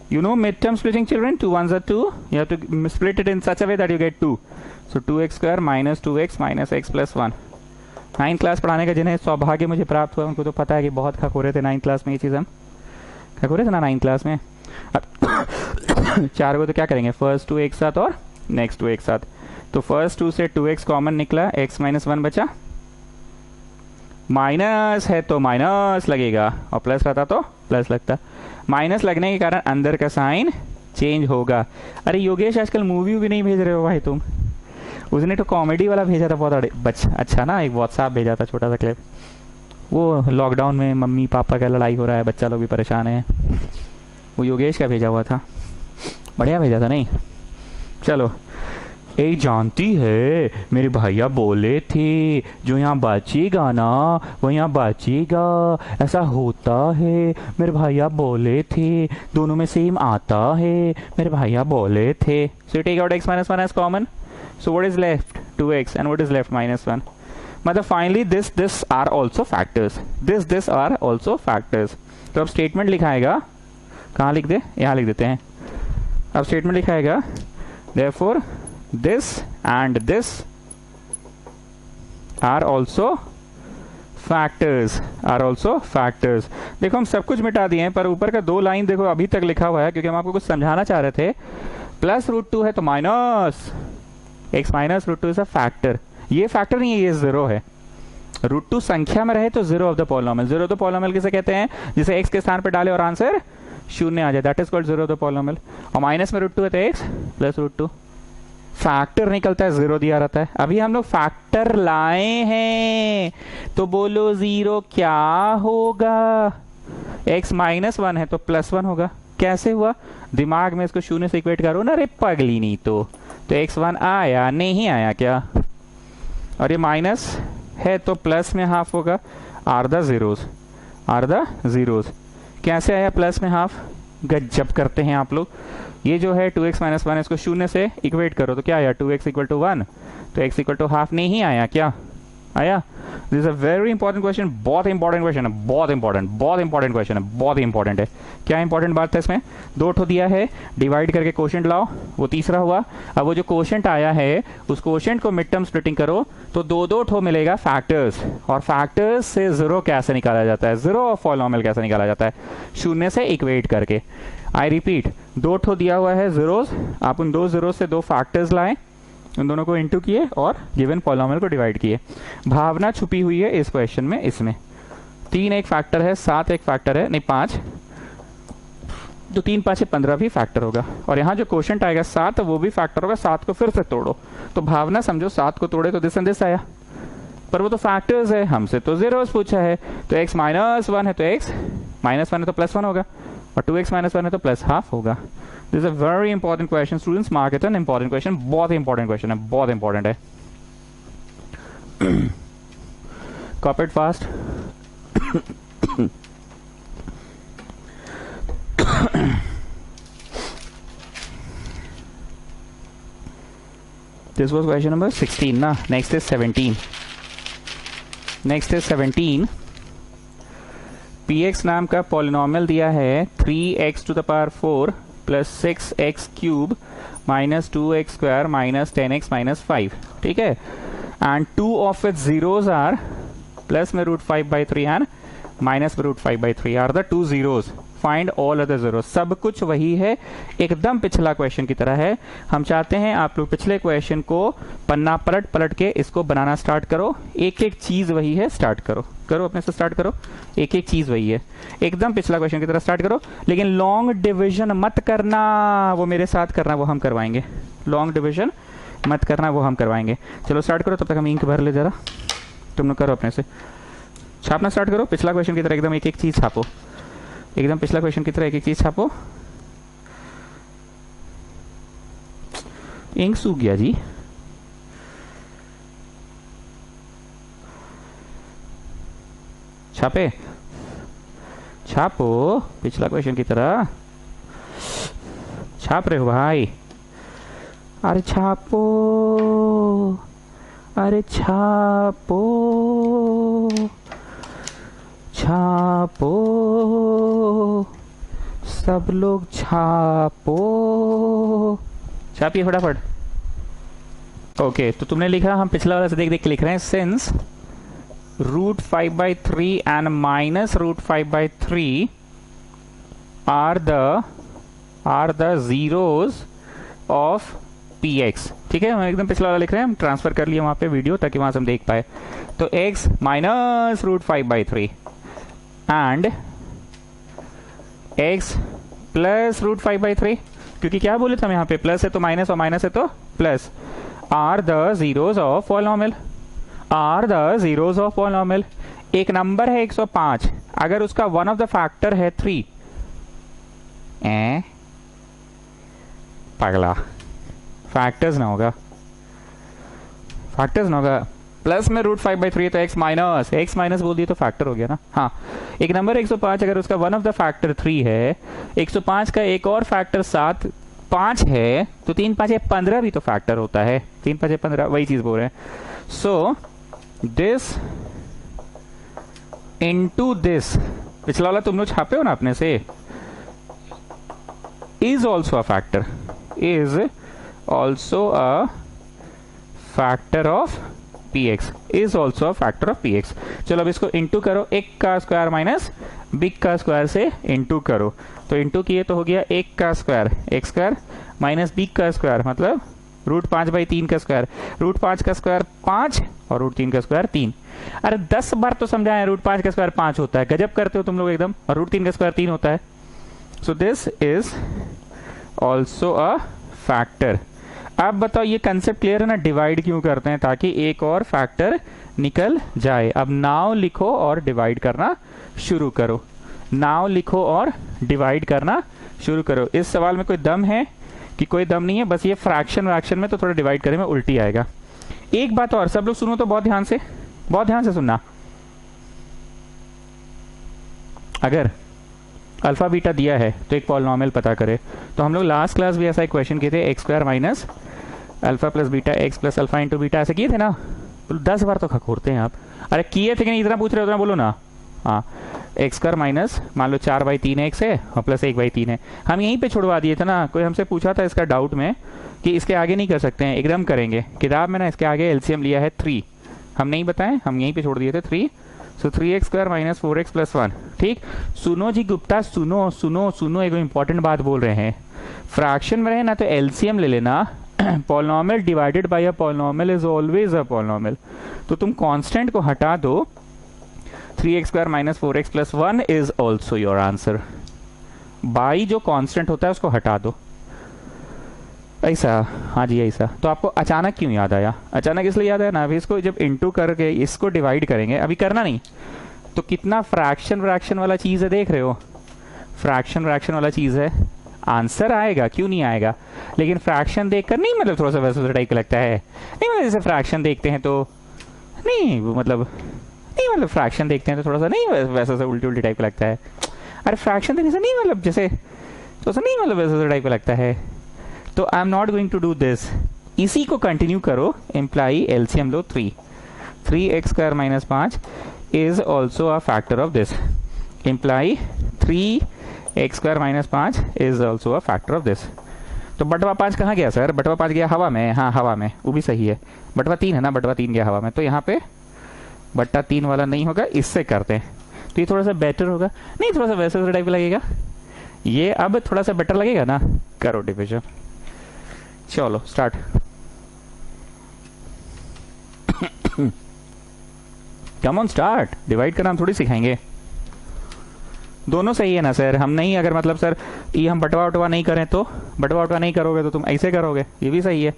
You know midterm splitting, children? 2 1s are 2. You have to split it in such a way that you get 2. So 2x² minus 2x minus x plus 1. 9th class पढ़ाने का जिन्हें सौभाग्य मुझे प्राप्त हुआ उनको तो पता है कि बहुत खखोरे थे 9th क्लास में. ये चीज़ हम खखोरे थे ना 9th क्लास में. अब 4 को तो क्या करेंगे, फर्स्ट 2 एक साथ और नेक्स्ट 2 एक साथ. तो फर्स्ट 2 से 2x कॉमन निकला, x माइनस 1 बचा. माइनस है तो माइनस लगेगा और प्लस रहता तो प्लस लगता. माइनस लगने के कारण अंदर का साइन चेंज होगा. अरे योगेश आजकल मूवी भी नहीं भेज रहे हो भाई तुम. उसने तो कॉमेडी वाला भेजा था बहुत अच्छा ना, एक व्हाट्सएप भेजा था छोटा सा क्लिप. वो लॉकडाउन में मम्मी पापा का लड़ाई हो रहा है, बच्चा लोग भी परेशान है, वो योगेश का भेजा हुआ था. बढ़िया भेजा था नहीं. चलो, एक जानती है मेरे भैया बोले थे जो यहाँ बचेगा ना वो यहाँ बचेगा, ऐसा होता है. मेरे भैया बोले थे दोनों में सेम आता है, मेरे भैया बोले थे. So take out x minus 1 as common. So what is left? 2x. And what is left? Minus 1. मतलब finally this are also factors. This are also factors. तो अब स्टेटमेंट लिखाएगा, कहाँ लिख दे, यहाँ लिख देते हैं. अब statement लिखाएगा therefore this and this are also factors. देखो हम सब कुछ मिटा दिए हैं पर ऊपर का 2 लाइन देखो अभी तक लिखा हुआ है क्योंकि हम आपको कुछ समझाना चाह रहे थे. प्लस √2 है तो minus x minus √2 is a factor. ये फैक्टर नहीं है, ये 0 है. √2 संख्या में रहे तो 0 of the polynomial. 0 of the polynomial किसे कहते हैं, जिसे x के स्थान पर डाले और आंसर 0 आ जाए, that is called 0 of the polynomial. और माइनस में √2 है तो x प्लस √2. फैक्टर निकलता है 0 दिया रहता है. अभी हम लोग फैक्टर लाए हैं तो बोलो 0 क्या होगा. x माइनस 1 है तो प्लस 1 होगा. कैसे हुआ, दिमाग में इसको 0 से इक्वेट करो ना रे पगली. नहीं तो x1 आया नहीं आया क्या, और ये माइनस है तो प्लस में हाफ होगा. Are the zeros. कैसे आया प्लस में हाफ, गजब करते हैं आप लोग. ये जो है 2x माइनस 1 इसको 0 से इक्वेट करो तो क्या आया, 2x इक्वल टू 1 तो x इक्वल टू हाफ नहीं आया क्या, आया. This is a very important question. बहुत इंपॉर्टेंट क्वेश्चन है, बहुत इंपॉर्टेंट क्वेश्चन है, बहुत इंपॉर्टेंट है. क्या इंपॉर्टेंट बात है इसमें, 2 ठो दिया है, डिवाइड करके कोशेंट लाओ, वो तीसरा हुआ. अब वो जो कोशेंट आया है उस कोशेंट को मिड टर्म स्प्लिटिंग करो तो 2 ठो मिलेगा फैक्टर्स. और फैक्टर्स से 0 कैसे निकाला जाता है, 0 ऑफ पॉलिनोमियल कैसे निकाला जाता है, 0 से इक्वेट करके. आई रिपीट, 2 ठो दिया हुआ है जीरोस, आप उन 2 जीरो से 2 फैक्टर्स लाएं, उन दोनों को इनटू किए और गिवन पॉलिनोमियल को डिवाइड किए. भावना छुपी हुई है इस क्वेश्चन में. इसमें 3 एक फैक्टर है, 7 एक फैक्टर है, नहीं 5, तो 3 5 15 भी फैक्टर होगा. और यहाँ जो क्वोशंट आएगा 7 वो भी फैक्टर होगा. 7 को फिर से तोड़ो तो भावना समझो 7 को तोड़े तो दिस एंड दिस आया, पर वो तो फैक्टर्स है, हमसे तो जीरोस पूछा है. तो x माइनस 1 है तो x माइनस 1 है तो प्लस 1 होगा, और 2x माइनस 1 है तो प्लस हाफ होगा. This is a very important question students, mark it an important question. बहुत इंपॉर्टेंट क्वेश्चन है, बहुत इंपॉर्टेंट है. Copy it fast. This was question number 16 ना. Next is 17. px नाम का पॉलिनोमियल दिया है 3x to the power 4 plus 6x cube minus 2x square minus 10x minus 5. ठीक है. And 2 of its zeros are plus में √5/3 and minus में √5/3 are the 2 zeros. Find all other zero. सब कुछ वही है, एकदम पिछला क्वेश्चन की तरह है. हम चाहते हैं आप लोग पिछले क्वेश्चन को पन्ना पलट के इसको बनाना स्टार्ट करो. एक एक चीज वही है, स्टार्ट करो अपने से स्टार्ट करो. एक एक चीज वही है, एकदम पिछला क्वेश्चन की तरह स्टार्ट करो. लेकिन लॉन्ग डिविजन मत करना, वो मेरे साथ करना, वो हम करवाएंगे. लॉन्ग डिविजन मत करना, वो हम करवाएंगे. चलो स्टार्ट करो, तब तक हम इंक भर ले जरा. तुम लोग करो अपने से, छापना स्टार्ट करो. पिछला क्वेश्चन की तरह एकदम एक एक चीज छापो, एकदम पिछला क्वेश्चन की तरह एक एक चीज छापो. इंक सूख गया जी. छापो पिछला क्वेश्चन की तरह. छाप रहे हो भाई? अरे छापो. छापो, सब लोग छापो, छापिए फटाफट। ओके तो तुमने लिखा, हम पिछला वाला से देख देख के लिख रहे हैं। Since √5/3 and -√5/3 are the zeros of px। ठीक है, हम एकदम पिछला वाला लिख रहे हैं, हम ट्रांसफर कर लिए वहां पे वीडियो ताकि वहां से हम देख पाए। तो x minus √5/3 and x plus √5/3, क्योंकि क्या बोले थे हम यहाँ पे, प्लस है तो माइनस और माइनस है तो plus, are the zeros of polynomial, are the zeros of polynomial. एक नंबर है 105, अगर उसका वन ऑफ द फैक्टर है 3, पगला फैक्टर्स ना होगा, फैक्टर्स ना होगा। प्लस में √5/3 तो x माइनस बोल दिए तो फैक्टर हो गया ना। हाँ, एक नंबर 105, अगर उसका वन ऑफ द फैक्टर 3 है, 105 का एक और फैक्टर 5 है, तो 3 5 15 भी तो फैक्टर होता है। 3 5 15, वही चीज बोल रहे हैं। सो दिस इनटू दिस, पिछला वाला तुम लोग छापे हो ना अपने से, is also a factor, is also a factor of px, is also a factor of px। चलो अब इसको इंटू करो, एक का स्क्वायर माइनस बिग का स्क्वायर से इंटू करो, तो इंटू किए तो हो गया एक का square x square minus big का स्क्वायर, मतलब √5/3 का स्क्वायर, √5 का स्क्वायर 5 और √3 का स्क्वायर 3। अरे 10 बार तो समझाया, √5 का स्क्वायर 5 होता है, गजब करते हो तुम लोग एकदम, और √3 का स्क्वायर 3 होता है। So this is also a factor. अब बताओ ये कंसेप्ट क्लियर है ना, डिवाइड क्यों करते हैं, ताकि एक और फैक्टर निकल जाए। अब नाउ लिखो और डिवाइड करना शुरू करो, नाउ लिखो और डिवाइड करना शुरू करो। इस सवाल में कोई दम है कि कोई दम नहीं है, बस ये फ्रैक्शन में तो थोड़ा डिवाइड करें में उल्टी आएगा। एक बात और, सब लोग सुनो तो बहुत ध्यान से सुनना। अगर अल्फा बीटा दिया है तो एक पॉलिनोमियल पता करे, तो हम लोग लास्ट क्लास भी ऐसा एक क्वेश्चन किए थे, x square minus alpha plus beta x plus alpha into beta, ऐसे किए थे ना। तो 10 बार तो खखोरते हैं आप। अरे किए थे कि नहीं, इतना पूछ रहे हो उतना बोलो ना। हाँ, एक्स स्क्वायर माइनस मान लो 4/3 एक्स है और प्लस 1/3 है, हम यहीं पे छुड़वा दिए थे ना। कोई हमसे पूछा था इसका डाउट में कि इसके आगे नहीं कर सकते हैं, एकदम करेंगे। किताब में ना इसके आगे एलसीएम लिया है 3, हम नहीं बताएं, हम यहीं पे छोड़ दिए थे 3। सो 3x square minus 4x plus 1। ठीक, सुनो जी गुप्ता, सुनो सुनो सुनो, एक इंपॉर्टेंट बात बोल रहे हैं। फ्रैक्शन में रहे ना तो एलसीएम ले लेना, polynomial divided by a polynomial is always a polynomial. तो तुम कांस्टेंट को हटा दो, 3x square minus 4x plus 1 is also your answer. By जो कांस्टेंट होता है उसको हटा दो, ऐसा। हाँ जी ऐसा। तो आपको अचानक क्यों याद आया? अचानक इसलिए याद आया ना, अभी इसको जब इंटू करके इसको डिवाइड करेंगे, अभी करना नहीं तो कितना फ्रैक्शन वाला चीज़ है, देख रहे हो, फ्रैक्शन वाला चीज़ है, आंसर आएगा, क्यों नहीं आएगा। लेकिन फ्रैक्शन देखकर नहीं, मतलब थोड़ा सा वैसा टाइप का लगता है, नहीं मतलब जैसे फ्रैक्शन देखते हैं तो नहीं, मतलब फ्रैक्शन देखते हैं तो थोड़ा सा नहीं वैसा उल्टी टाइप का लगता है। अरे फ्रैक्शन देखने से नहीं, मतलब जैसे थोड़ा सा नहीं, मतलब वैसा टाइप का लगता है। तो I am not going to do this, इसी को कंटिन्यू करो। इम्प्लाई एलसीएम लो 3x square minus 5 is also a factor of this. Imply 3x square minus 5 is also a factor of this. तो बटवा 5 कहाँ गया सर? बटवा 5 गया हवा में। हाँ हवा में, वो भी सही है। बटवा 3 है ना, बटवा 3 गया हवा में, तो यहाँ पे बट्टा 3 वाला नहीं होगा, इससे करते हैं तो ये थोड़ा सा बेटर होगा। नहीं थोड़ा सा वैसे टाइप लगेगा, ये अब थोड़ा सा बेटर लगेगा ना। करो डिविजन, चलो start. Come on start. Divide करना हम थोड़ी सिखाएंगे, दोनों सही है ना सर? हम नहीं, अगर मतलब सर ये हम बटवा वटवा नहीं करें तो, बटवा वटवा नहीं करोगे तो तुम ऐसे करोगे, ये भी सही है,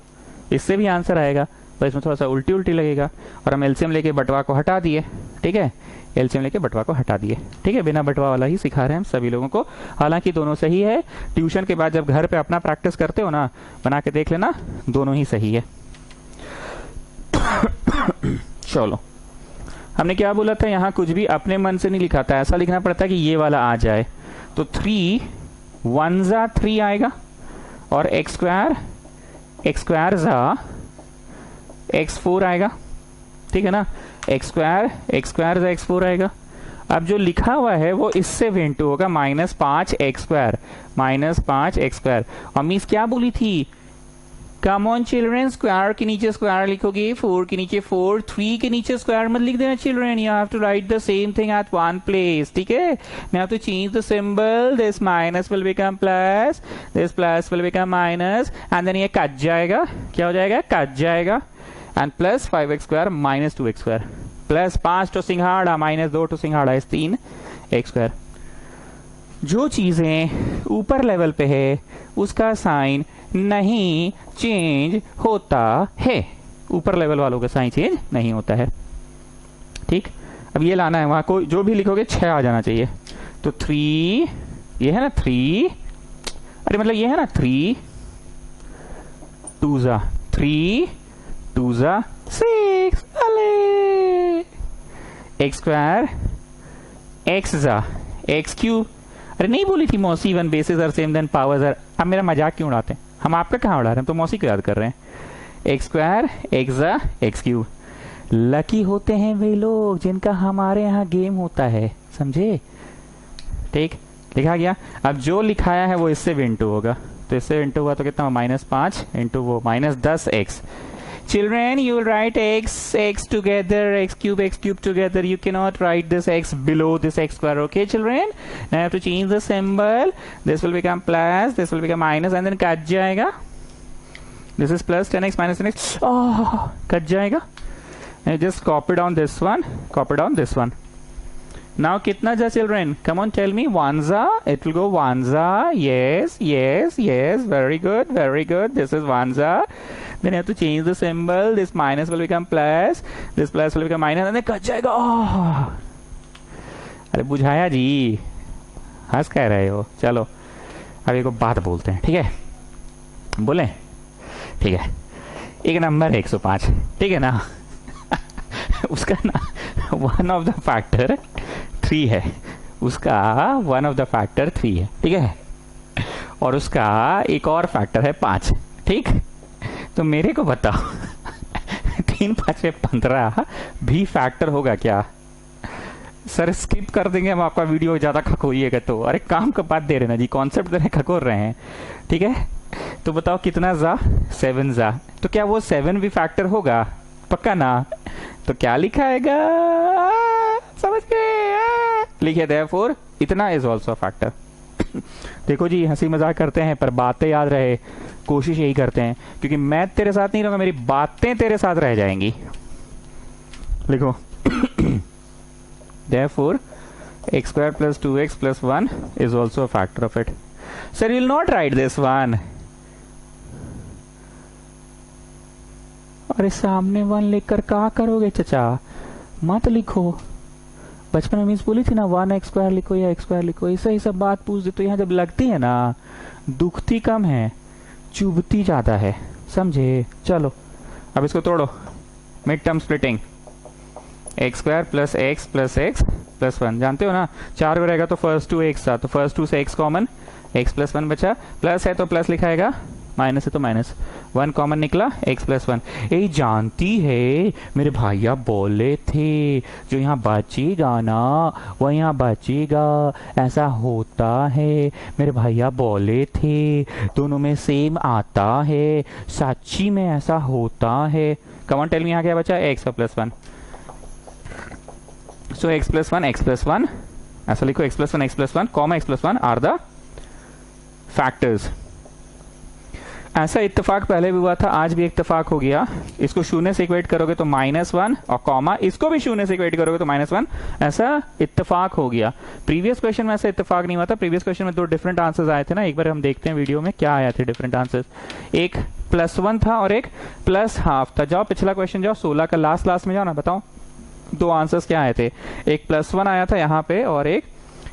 इससे भी आंसर आएगा। तो इसमें थोड़ा सा उल्टी लगेगा। और हम एलसीएम लेके बटवा को हटा दिए, ठीक है, एलसीएम लेके बटवा को हटा दिए, ठीक है। बिना बटवा वाला ही सिखा रहे हैं हम सभी लोगों को, हालांकि दोनों सही है। ट्यूशन के बाद जब घर पे अपना प्रैक्टिस करते हो ना, बना के देख लेना, दोनों ही सही है। चलो, हमने क्या बोला था, यहाँ कुछ भी अपने मन से नहीं लिखा था, ऐसा लिखना पड़ता है कि ये वाला आ जाए। तो 3 1 3 आएगा, और एक्स स्क्वायर जा x4 आएगा, ठीक है ना। एक्स स्क्वायर जा x4 आएगा, अब जो लिखा हुआ है वो इससे भी इंटू होगा, -5x², -5x²। और मिस क्या बोली थी, कम ऑन चिल्ड्रेन, स्क्वायर के नीचे स्क्वायर लिखोगे, 4 के नीचे 4, 3 के नीचे स्क्वायर मत लिख देना children, you have to write the same thing at one place, ठीक है। मैं have to change the symbol, this minus will become plus, this plus will become minus, and then ये कट जाएगा, क्या हो जाएगा, कट जाएगा, and plus 5x² -2x², plus 5 तो सिंघाड़ा -2 तो सिंघाड़ा इस 3x²। जो चीजें ऊपर लेवल पे है उसका साइन नहीं चेंज होता है, ऊपर लेवल वालों का साइन चेंज नहीं होता है, ठीक। अब ये लाना है, वहां को जो भी लिखोगे 6 आ जाना चाहिए। तो 3, ये है ना 3, अरे मतलब ये है ना 3 2 3 2 6, अले x² x³ अरे नहीं बोली थी मौसी, 1 basis are same then powers are. अब मेरा मजाक क्यों उड़ाते हैं, हम आपका कहाँ उड़ा रहे हैं, हम तो मौसी को याद कर रहे हैं। x² x³ लकी होते हैं वे लोग जिनका हमारे यहाँ गेम होता है, समझे, ठीक, लिखा गया। अब जो लिखाया है वो इससे भी इंटू होगा, तो इससे इंटू हुआ तो कितना, -5 इंटू वो -10x। Children, you will write x together, x³ together. You cannot write this x below this x². Okay, children? Now I have to change the symbol. This will become plus, this will become minus, and then cut जाएगा. This is plus 10x minus 10x. Oh, cut जाएगा. And just copy down this one. Copy down this one. Now कितना जा children? Come on, tell me. 1 za. It will go 1 za. Yes, yes, yes. Very good, very good. This is 1 za. Then you have to change the symbol. This minus will become plus. This plus will become minus. And then cut जाएगा. Oh. अरे बुझाया जी, हंस कह रहे हो। चलो अब एक बात बोलते हैं, ठीक है, बोले, ठीक है। एक नंबर 105, ठीक है ना उसका ना वन ऑफ द फैक्टर 3 है, उसका वन ऑफ द फैक्टर 3 है, ठीक है, और उसका एक और फैक्टर है 5, ठीक। तो मेरे को बताओ 3 5 15 भी फैक्टर होगा क्या? सर स्किप कर देंगे हम आपका वीडियो, ज्यादा खकोइएगा तो। अरे काम का बात दे रहे ना जी, कॉन्सेप्ट दे रहे, खकोर रहे हैं, ठीक है। तो बताओ कितना जा, 7 जा, तो क्या वो 7 भी फैक्टर होगा? पक्का ना? तो क्या लिखाएगा, समझ गए, लिखे therefore इतना इज ऑल्सो फैक्टर। देखो जी, हंसी मजाक करते हैं पर बातें याद रहे, कोशिश यही करते हैं, क्योंकि मैं तेरे साथ नहीं रहूंगा, मेरी बातें तेरे साथ रह जाएंगी। लिखो therefore x² plus 2x plus 1 is also a factor of it. Sir, you will not write this one. अरे सामने 1 लिखकर क्या करोगे चचा, मत लिखो। बचपन में मिस बोली थी ना 1x² लिखो या x² लिखो, ऐसा ही सब बात पूछ दे, तो यहाँ जब लगती है ना दुखती कम है, चुभती ज्यादा है, समझे। चलो अब इसको तोड़ो, mid term splitting, x² plus x plus x plus 1, जानते हो ना 4 को रहेगा तो फर्स्ट 2 x था, तो फर्स्ट 2 से x कॉमन, x प्लस 1 बचा, प्लस है तो प्लस लिखाएगा, माइनस है तो माइनस, 1 कॉमन निकला, x प्लस 1। ये जानती है मेरे भैया बोले थे जो यहाँ बचेगा ना वो यहाँ बचेगा, ऐसा होता है, मेरे भैया बोले थे, दोनों में सेम आता है, सच्ची में ऐसा होता है। कम ऑन टेल मी, यहाँ क्या बचा, x plus 1। So x plus 1 x plus 1, ऐसा लिखो, x plus 1 x plus 1 comma x plus 1 are the factors. ऐसा इत्तेफाक पहले भी हुआ था, आज भी इत्तेफाक हो गया। इसको शून्य से इक्वेट करोगे तो -1 और कॉमा, इसको भी शून्य से इक्वेट करोगे तो -1, ऐसा इत्तेफाक हो गया। प्रीवियस क्वेश्चन में ऐसा इत्तेफाक नहीं हुआ था, प्रीवियस क्वेश्चन में 2 डिफरेंट आंसर्स आए थे ना, एक बार हम देखते हैं वीडियो में क्या आया थे डिफरेंट आंसर्स। एक +1 था और एक +½ था। जाओ पिछला क्वेश्चन जाओ, 16 का लास्ट में जाओ ना, बताओ 2 आंसर्स क्या आए थे, एक +1 आया था यहाँ पे और एक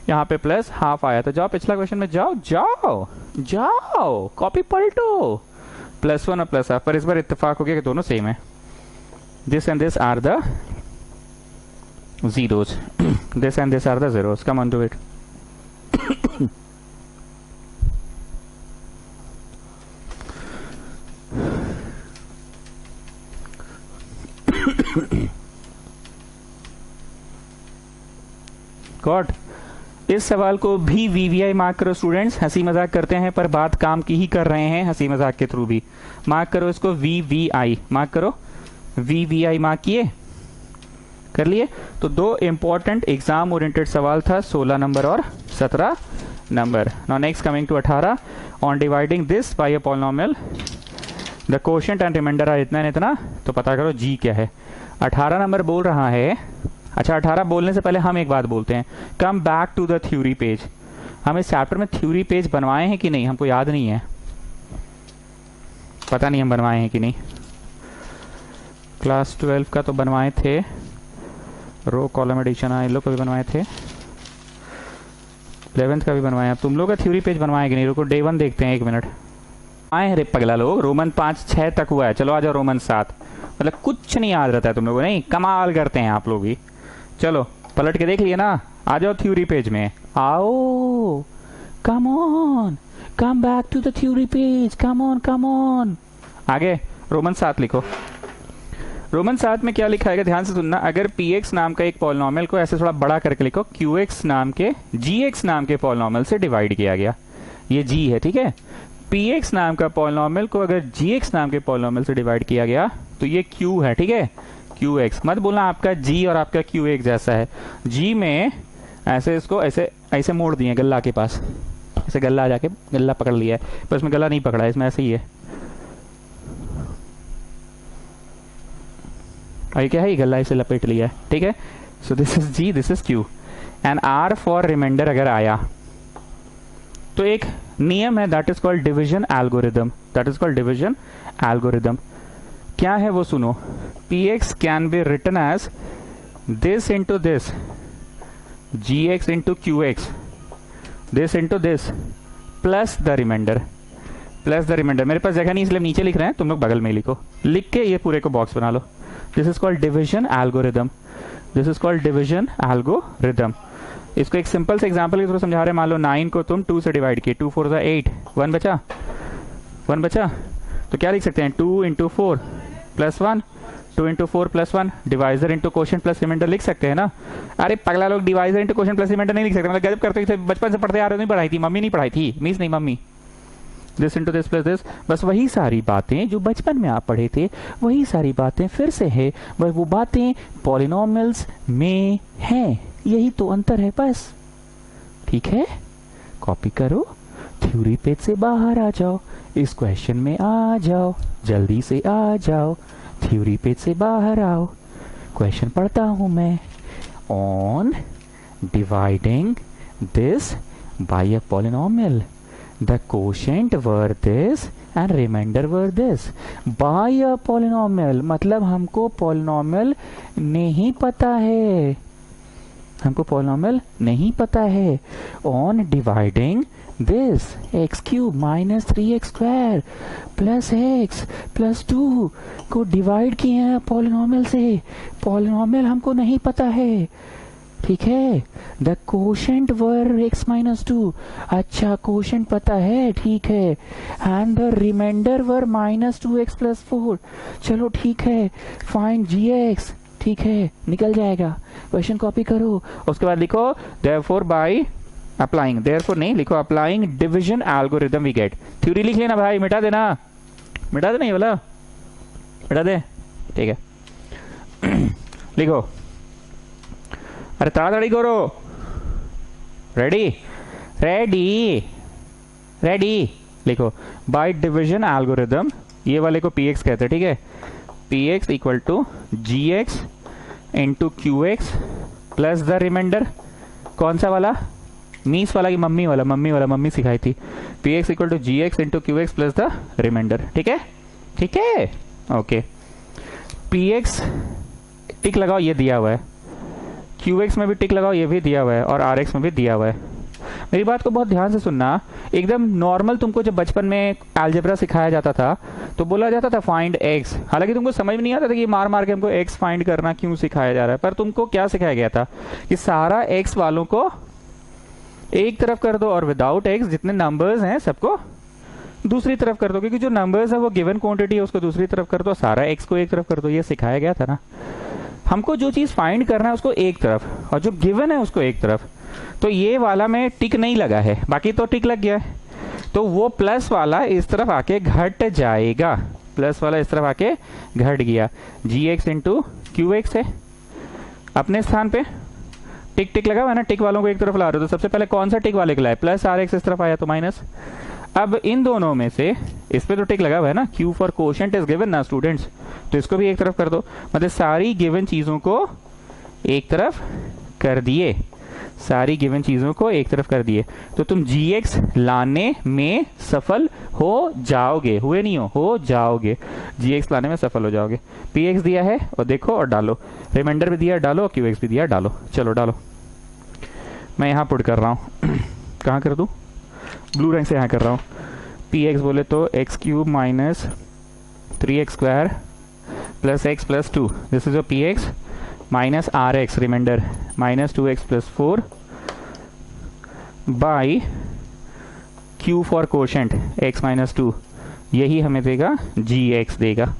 यहाँ पे +½ आया था। जाओ पिछला क्वेश्चन में जाओ जाओ जाओ, कॉपी पलटो, +1 और +½ पर इस बार इत्तेफाक हो गया कि दोनों सेम है। This and this are the zeros, this and this are the zeros. Come on, do it. Got. इस सवाल को भी वीवीआई मार्क करो स्टूडेंट्स, हंसी मजाक करते हैं पर बात काम की ही कर रहे हैं, हंसी मजाक के थ्रू भी मार्क करो इसको, वीवीआई मार्क करो, वीवीआई मार्क किए, कर लिए। तो दो इंपॉर्टेंट एग्जाम ओरिएंटेड सवाल था, 16 नंबर और 17 number. Now next coming to 18, on dividing this by a polynomial the quotient and remainder are इतना इतना, तो पता करो जी क्या है। 18 नंबर बोल रहा है, अच्छा 18 बोलने से पहले हम एक बात बोलते हैं, come back to the theory page. हम इस चैप्टर में थ्योरी पेज बनवाए हैं कि नहीं हमको याद नहीं है, पता नहीं हम बनवाए हैं कि नहीं। क्लास 12 का तो बनवाए थे, रो कॉलम एडिशन इन लोग का भी बनवाए थे, 11th का भी बनवाया। तुम लोग का थ्योरी पेज बनवाए कि नहीं, रुको डे 1 देखते हैं, 1 मिनट। आए रे पगला लोग, रोमन 5-6 तक हुआ है, चलो आ जाओ रोमन 7। मतलब कुछ नहीं याद रहता है तुम लोगों, नहीं कमाल करते हैं आप लोग भी। चलो पलट के देख लिए ना, आ जाओ थ्योरी पेज में, आओ, come on, come back to the theory page, come on. आगे रोमन 7 लिखो। रोमन 7 में क्या लिखा है ध्यान से सुनना, अगर px नाम का एक पॉलिनोमियल को ऐसे थोड़ा बड़ा करके लिखो, qx नाम के gx नाम के पॉलिनोमियल से डिवाइड किया गया, ये g है ठीक है। px नाम का पॉलिनोमियल को अगर gx नाम के पॉलिनोमियल से डिवाइड किया गया तो ये q है ठीक है, qx। मत बोलना आपका g और आपका q एक जैसा है, g में ऐसे इसको ऐसे ऐसे मोड़ दिए गल्ला के पास, ऐसे गल्ला जाके गल्ला पकड़ लिया है, पर इसमें गला नहीं पकड़ा है, इसमें ऐसे ही है। और क्या है, ये गला इसे लपेट लिया है ठीक है। So this is g, this is q and r for remainder अगर आया तो एक नियम है, that is called division algorithm, that is called division algorithm. क्या है वो सुनो, px can be written as this into this, gx into qx, this into this plus the remainder, plus the remainder. मेरे पास जगह नहीं इसलिए नीचे लिख रहे हैं, तुम लोग बगल में लिखो, लिख के ये पूरे को बॉक्स बना लो। This is called division algorithm, this is called division algorithm. इसको एक सिंपल से एग्जांपल के थ्रू समझा रहे हैं। मान लो 9 को तुम 2 से डिवाइड किए, 2 4 8, 1 बचा, 1 बचा, तो क्या लिख सकते हैं, 2 into 4 plus 1, 2 into 4 plus 1, divisor into quotient plus remainder लिख सकते हैं ना। अरे पगला लोग, divisor into quotient plus remainder नहीं लिख सकते, मतलब गजब करते थे, बचपन से पढ़ते आ रहे हो, नहीं पढ़ाई थी मम्मी, नहीं पढ़ाई थी मीन्स नहीं mummy, this into this plus this, बस वही सारी बातें जो बचपन में आप पढ़े थे, वही सारी बातें फिर से है, बस वो बातें पॉलिनोमियल्स में हैं, यही तो अंतर है बस, ठीक है। कॉपी करो, थ्योरी पेज से बाहर आ जाओ, इस क्वेश्चन में आ जाओ, जल्दी से आ जाओ, थ्योरी पेज से बाहर आओ, क्वेश्चन पढ़ता हूं मैं। On dividing this by a polynomial the quotient were this and remainder were this by a polynomial, मतलब हमको polynomial नहीं पता है, हमको polynomial नहीं पता है। on dividing this x cube minus 3x square plus x plus 2 को डिवाइड किए हैं polynomial से, polynomial हमको नहीं पता है ठीक है। The quotient were x minus 2, अच्छा कोशेंट पता है ठीक है, and the remainder were minus 2x plus 4, चलो ठीक है। फाइंड gx, ठीक है निकल जाएगा। क्वेश्चन कॉपी करो, उसके बाद लिखो देयरफॉर बाय अप्लाइंग, देयरफॉर नहीं लिखो, applying division algorithm we get. Theory लिख लेना भाई, मिटा देना, मिटा देना ये वाला, मिटा दे ठीक है। लिखो, अरे ताड़ाताड़ी करो, रेडी रेडी रेडी, लिखो बाय डिवीजन एल्गोरिदम, ये वाले को px कहते हैं ठीक है। px equal to gx into qx plus the remainder, कौन सा वाला, मीस वाला की मम्मी वाला, मम्मी वाला, मम्मी सिखाई थी। px equal to gx into qx plus the remainder, ठीक है ठीक है ओके। px टिक लगाओ, ये दिया हुआ है, qx में भी टिक लगाओ, ये भी दिया हुआ है, और rx में भी दिया हुआ है। मेरी बात को बहुत ध्यान से सुनना, एकदम नॉर्मल तुमको जब बचपन में अलजेब्रा सिखाया जाता था तो बोला जाता था फाइंड x, हालांकि तुमको समझ में नहीं आता था कि मार मार के हमको x फाइंड करना क्यों सिखाया जा रहा है, पर तुमको क्या सिखाया गया था कि सारा x वालों को एक तरफ कर दो और विदाउट x जितने नंबर्स हैं सबको दूसरी तरफ कर दो, क्योंकि जो नंबर्स है वो गिवन क्वांटिटी है उसको दूसरी तरफ कर दो, सारा x को एक तरफ कर दो, ये सिखाया गया था ना। हमको जो चीज फाइंड करना है उसको एक तरफ और जो गिवन है उसको एक तरफ। तो ये वाला में टिक नहीं लगा है, बाकी तो टिक लग गया है, तो वो प्लस वाला इस तरफ आके घट जाएगा, प्लस वाला इस तरफ आके घट गया। जी एक्स इंटू क्यू एक्स है अपने स्थान पे, टिक टिक लगा हुआ है ना, टिक वालों को एक तरफ ला रहे हो, तो सबसे पहले कौन सा टिक वाले को लाए, प्लस आर एक्स इस तरफ आया तो माइनस। अब इन दोनों में से इस पे तो टिक लगा हुआ है ना, Q for quotient is given ना स्टूडेंट्स, तो इसको भी एक तरफ कर दो, मतलब सारी गिवन चीजों को एक तरफ कर दिए, सारी गिवन चीजों को एक तरफ कर दिए, तो तुम gx लाने में सफल हो जाओगे, हुए नहीं हो जाओगे, gx लाने में सफल हो जाओगे। px दिया है और देखो और डालो, रिमाइंडर भी दिया डालो, qx भी दिया डालो, चलो डालो। मैं यहाँ पुट कर रहा हूँ कहाँ कर दूँ, ब्लू रंग से यहाँ कर रहा हूँ। px बोले तो x cube minus 3x square plus x plus 2, this is your px minus r x remainder minus 2x plus 4 by q for quotient x minus 2, यही हमें देगा gx देगा।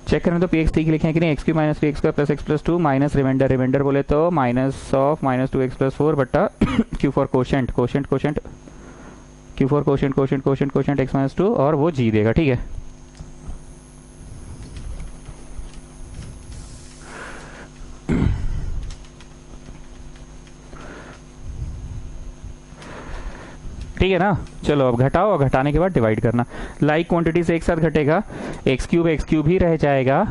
चेक करें तो px ठीक लिखे हैं कि नहीं, x cube minus 3x square plus x plus 2 minus remainder, remainder बोले तो minus of minus 2x plus 4 बट्टा q for quotient, quotient quotient q for quotient quotient quotient quotient x minus 2 और वो g देगा, ठीक है। ठीक है ना, चलो अब घटाओ और घटाने के बाद डिवाइड करना, लाइक क्वांटिटी से एक साथ घटेगा, एक्स क्यूब ही रह जाएगा,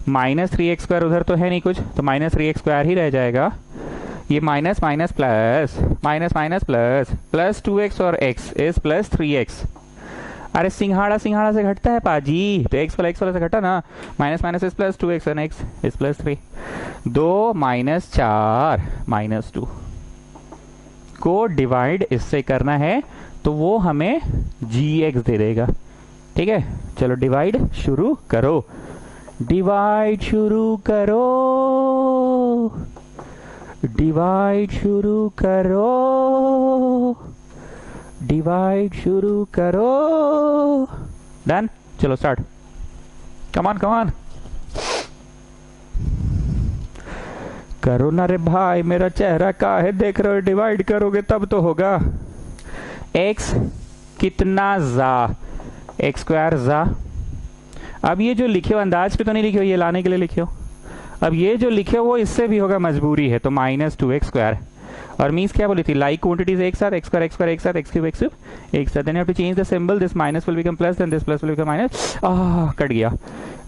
माइनस 3x स्क्वायर उधर तो है नहीं कुछ, तो माइनस 3x स्क्वायर ही रह जाएगा, ये minus minus plus minus minus plus plus 2x और x इज प्लस 3x। अरे सिंघाड़ा सिंघाड़ा से घटता है पाजी, तो x वाला से घटा ना, minus minus is plus 2x और x is plus 3, 2 minus 4 minus 2 को डिवाइड इससे करना है तो वो हमें gx दे देगा, ठीक है। चलो डिवाइड शुरू करो, डिवाइड शुरू करो, डिवाइड शुरू करो, डिवाइड शुरू करो, डन। चलो start, come on come on, करो ना रे भाई, मेरा चेहरा का है देख रहे हो, डिवाइड करोगे तब तो होगा। x कितना जा, एक्स स्क्वायर जा, अब ये जो लिखे हो अंदाज पे तो नहीं लिखे हो, ये लाने के लिए लिखे हो, अब ये जो लिखे हो वो इससे भी होगा, मजबूरी है, तो माइनस 2x स्क्वायर, और मीन्स क्या बोली थी, लाइक क्वांटिटीज एक साथ, एक्स स्क्वायर एक साथ, एक्स क्यूब एक साथ, then you have to change the symbol, this minus will become plus, then this plus will become minus, cut गया,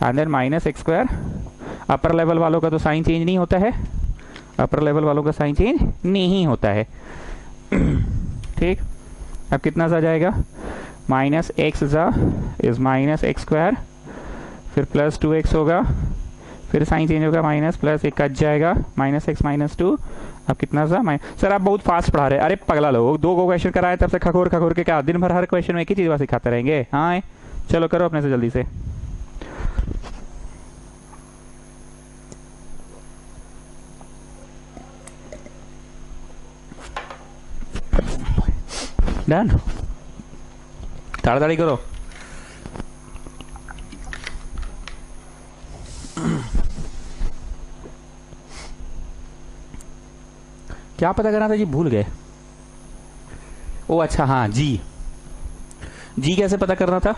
and then minus x square. Upper level वालों का तो साइन चेंज नहीं होता है, अपर लेवल वालों का साइन चेंज नहीं होता है, ठीक। अब कितना सा जाएगा, माइनस एक्स जा इज माइनस एक्स स्क्वायर, फिर प्लस 2x होगा, फिर साइन चेंज होगा, माइनस प्लस एक कट जाएगा, माइनस एक्स माइनस 2, अब कितना सा सर आप बहुत फास्ट पढ़ा रहे हैं, अरे पगला लोग, 2 को क्वेश्चन कराए तब से खखोर खखोर के क्या दिन भर हर क्वेश्चन में एक ही चीज सिखाते रहेंगे, हाँ चलो करो अपने से जल्दी से। डन, ताड़ाताड़ी करो। क्या पता करना था जी, भूल गए। ओ अच्छा हाँ, जी कैसे पता करना था,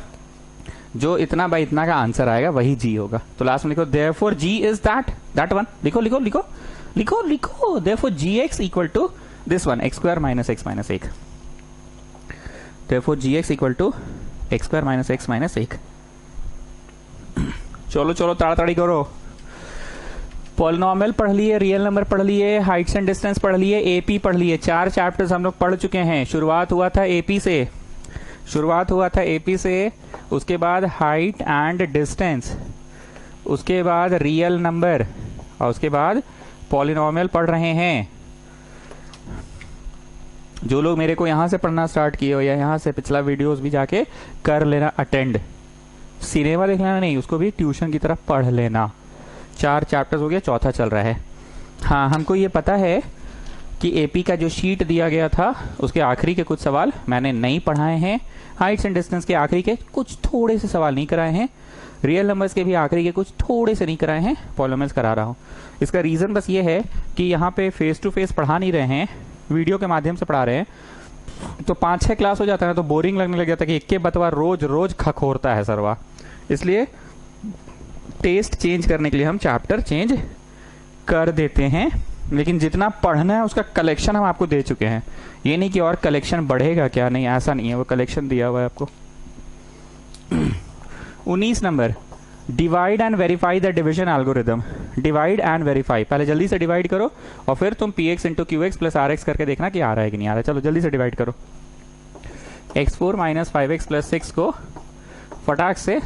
जो इतना बाई इतना का आंसर आएगा वही जी होगा, तो लास्ट में लिखो therefore g is that one, लिखो लिखो लिखो लिखो लिखो, therefore gx equal to this one, x square minus x minus 1, therefore gx equal to x square minus x minus 1। चलो चलो ताड़ाताड़ी करो, पॉलिनोमियल पढ़ लिए, रियल नंबर पढ़ लिए, हाइट्स एंड डिस्टेंस पढ़ लिए, एपी पढ़ लिए, 4 चैप्टर्स हम लोग पढ़ चुके हैं। शुरुआत हुआ था एपी से, उसके बाद हाइट एंड डिस्टेंस, उसके बाद रियल नंबर, और उसके बाद पॉलिनोमियल पढ़ रहे हैं। जो लोग मेरे को यहां से पढ़ना स्टार्ट किए हो या यहां से पिछला वीडियोस भी जाके कर लेना अटेंड, सिनेमा देख लेना नहीं, उसको भी ट्यूशन की तरफ पढ़ लेना। 4 चैप्टर्स हो गया, चौथा चल रहा है। हाँ हमको ये पता है कि एपी का जो शीट दिया गया था उसके आखिरी के कुछ सवाल मैंने नहीं पढ़ाए हैं, हाइट्स एंड डिस्टेंस के आखिरी के कुछ थोड़े से सवाल नहीं कराए हैं, रियल नंबर्स के भी आखिरी के कुछ थोड़े से नहीं कराए हैं, पॉलिनोमियल्स करा रहा हूँ। इसका रीज़न बस ये है कि यहाँ पे फेस टू फेस पढ़ा नहीं रहे हैं, वीडियो के माध्यम से पढ़ा रहे हैं, तो 5-6 क्लास हो जाता है तो बोरिंग लगने लग जाता है कि इक्के बतवा रोज रोज खखोरता है सरवा। इसलिए टेस्ट चेंज करने के लिए हम चैप्टर चेंज कर देते हैं, लेकिन जितना पढ़ना है उसका कलेक्शन हम आपको दे चुके हैं। ये नहीं कि और कलेक्शन बढ़ेगा क्या, नहीं ऐसा नहीं है, वो कलेक्शन दिया हुआ है आपको। 19 number, divide and verify the division algorithm. Divide and verify, पहले जल्दी से डिवाइड करो और फिर तुम px into q plus r x करके देखना कि आ रहा है कि नहीं आ रहा है। चलो जल्दी से डिवाइड करो। x4 माइनस 5x प्लस 6 को फटाक से।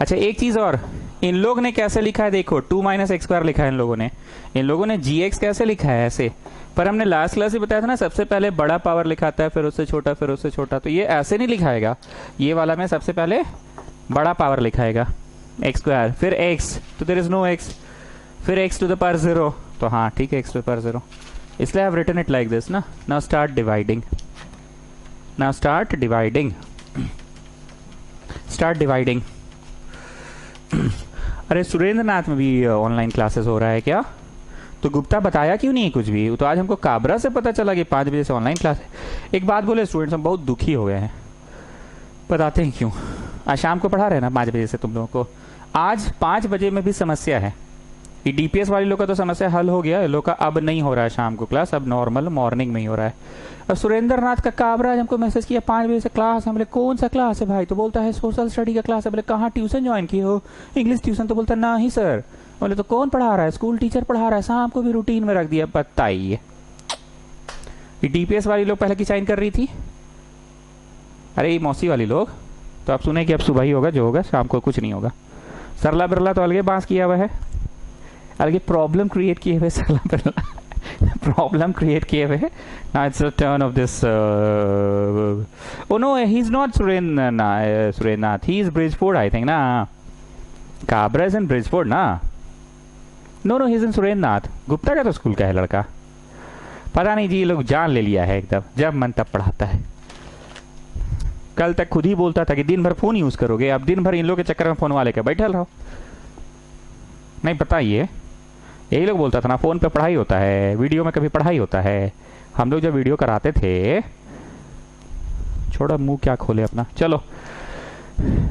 अच्छा एक चीज और, इन लोग ने कैसे लिखा है देखो, 2 माइनस एक्स स्क्वायर लिखा है इन लोगों ने। इन लोगों ने gx कैसे लिखा है, ऐसे। पर हमने लास्ट क्लास में बताया था ना, सबसे पहले बड़ा पावर लिखाता है, फिर उससे छोटा, फिर उससे छोटा। तो ये ऐसे नहीं लिखाएगा, ये वाला में सबसे पहले बड़ा पावर लिखाएगा एक्स स्क्वायर, फिर x, तो देयर इज नो x, फिर x टू द पावर 0। तो हाँ ठीक है, x टू द पावर 0, इसलिए I have written it like this ना। Now start dividing, now start dividing, start dividing. अरे सुरेंद्र नाथ में भी ऑनलाइन क्लासेस हो रहा है क्या? तो गुप्ता बताया क्यों नहीं कुछ भी? तो आज हमको काबरा से पता चला कि 5 बजे से ऑनलाइन क्लास है। एक बात बोले स्टूडेंट्स, हम बहुत दुखी हो गए हैं, बताते हैं क्यों। आज शाम को पढ़ा रहे ना 5 बजे से तुम लोगों को, आज 5 बजे में भी समस्या है। ये डीपीएस वाले लोग का तो समस्या हल हो गया, लोग का अब नहीं हो रहा है शाम को क्लास, अब नॉर्मल मॉर्निंग में ही हो रहा है। और सुरेंद्र नाथ का काबरा आज हमको मैसेज किया 5 बजे से क्लास है। बोले कौन सा क्लास है भाई? तो बोलता है सोशल स्टडी का क्लास है। बोले कहाँ ट्यूशन ज्वाइन की हो? English tuition. तो बोलता ना ही सर। बोले तो कौन पढ़ा रहा है? स्कूल टीचर पढ़ा रहा है, शाम को भी रूटीन में रख दिया। बताइए, ये डीपीएस वाली लोग पहले की साइन कर रही थी, अरे ये मौसी वाली लोग। तो आप सुने कि अब सुबह ही होगा, जो होगा शाम को कुछ नहीं होगा। सरला बिरला तो अलगे बांस किया हुआ है, अलगे प्रॉब्लम क्रिएट किए हुए सरला बिरला प्रॉब्लम क्रिएट किए हुए। Now it's the turn of this, oh no he is not Surendranath, he is Bridgeford I think ना। काबरा इज इन ब्रिजफोर्ड ना। No no he is in Surendranath. Gupta का तो स्कूल का है लड़का, पता नहीं जी, ये लोग जान ले लिया है एकदम, जब मन तब पढ़ाता है। कल तक खुद ही बोलता था कि दिन भर फोन यूज करोगे, अब दिन भर इन लोग के चक्कर में फोन वाले के बैठल रहो। नहीं पता, ये यही लोग बोलता था ना, फोन पे पढ़ाई होता है, वीडियो में कभी पढ़ाई होता है। हम लोग जब वीडियो कराते थे, छोड़ा मुंह क्या खोले अपना, चलो।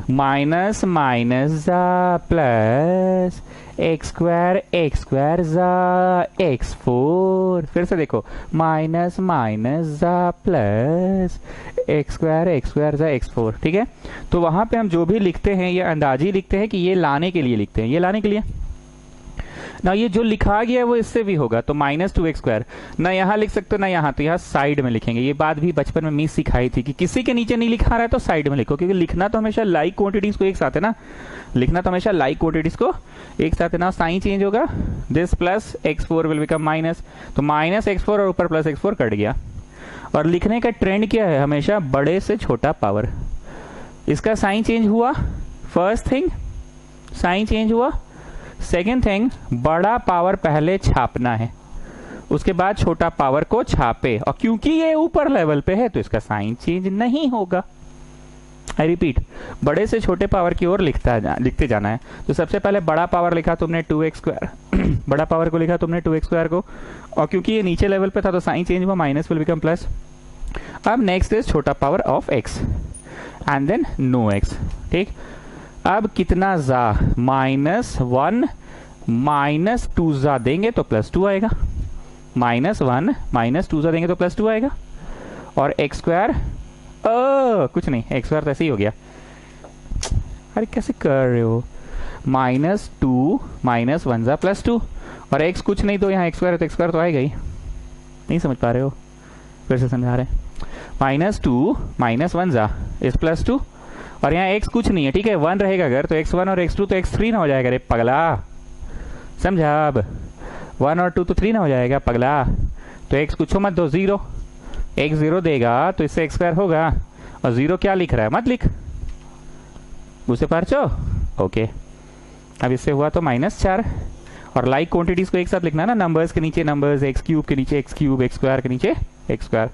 माइनस माइनस जा प्लस एक्स स्क्वायर जा x4। फिर से देखो, माइनस माइनस जा प्लस एक्स स्क्वायर जा x4। ठीक है, तो वहां पे हम जो भी लिखते हैं ये अंदाजी लिखते हैं कि ये लाने के लिए लिखते हैं, ये लाने के लिए ना। ये जो लिखा गया है वो इससे भी होगा, तो माइनस 2x स्क्वायर ना यहाँ लिख सकते हो ना यहाँ, तो यहाँ साइड में लिखेंगे। ये बात भी बचपन में मिस सिखाई थी कि किसी के नीचे नहीं लिखा रहा है तो साइड में लिखो, क्योंकि लिखना तो हमेशा लाइक क्वांटिटीज को एक साथ है ना, लिखना तो हमेशा लाइक क्वांटिटीज को एक साथ है ना। साइन चेंज होगा, this plus x4 will become minus, तो माइनस x4 और ऊपर प्लस x4 कट गया। और लिखने का ट्रेंड क्या है, हमेशा बड़े से छोटा पावर। इसका साइन चेंज हुआ, फर्स्ट थिंग साइन चेंज हुआ। सेकेंड थिंग, बड़ा पावर पहले छापना है, उसके बाद छोटा पावर को छापे। और क्योंकि ये ऊपर लेवल पे है तो इसका साइन चेंज नहीं होगा। आई रिपीट, बड़े से छोटे पावर की ओर लिखते जाना है। तो सबसे पहले बड़ा पावर लिखा तुमने 2x स्क्वायर बड़ा पावर को लिखा तुमने 2x स्क्वायर को, और क्योंकि ये नीचे लेवल पे था तो साइन चेंज हुआ, माइनस विल बिकम प्लस। अब नेक्स्ट इज छोटा power of x and then no x। ठीक, अब कितना जा, -1 -2 जा देंगे तो +2 आएगा, -1 -2 जा देंगे तो +2 आएगा। और x स्क्वायर कुछ नहीं, x स्क्वायर तो ऐसे ही हो गया। अरे कैसे कर रहे हो, -2 -1 जा +2, और x कुछ नहीं तो यहाँ x स्क्वायर, तो x स्क्वायर तो आएगा ही। नहीं समझ पा रहे हो, फिर से समझा रहे हैं। -2 -1 जा इस +2, और यहाँ x कुछ नहीं है, ठीक है, 1 रहेगा अगर, तो x1 और x2 तो x3 ना हो जाएगा। रे पगला, समझा? अब 1 और 2 तो 3 ना हो जाएगा पगला। तो x कुछ मत दो, 0, x 0 देगा तो इससे x स्क्वायर होगा, और 0 क्या लिख रहा है मत लिख, उसे पारचो। ओके, अब इससे हुआ तो -4। और लाइक क्वांटिटीज को एक साथ लिखना ना, नंबर्स के नीचे नंबर्स, x क्यूब के नीचे x क्यूब, x स्क्वायर के नीचे x square.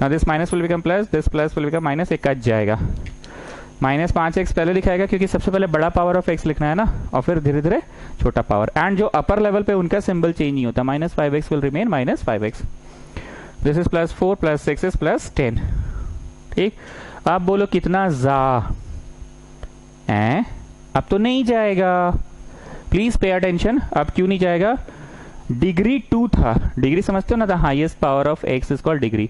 Now this minus will become plus, this plus will become minus, एक कट जाएगा। -5x पहले लिखाएगा क्योंकि सबसे पहले बड़ा पावर ऑफ x लिखना है ना, और फिर धीरे धीरे छोटा पावर। एंड जो अपर लेवल पे उनका सिंबल चेंज नहीं होता, -5x will remain -5x। This is +4 + 6 is +10। ठीक, आप बोलो कितना जा है? अब तो नहीं जाएगा, प्लीज पे अटेंशन। अब क्यों नहीं जाएगा? डिग्री 2 था, डिग्री समझते हो ना, the highest power of x is called degree.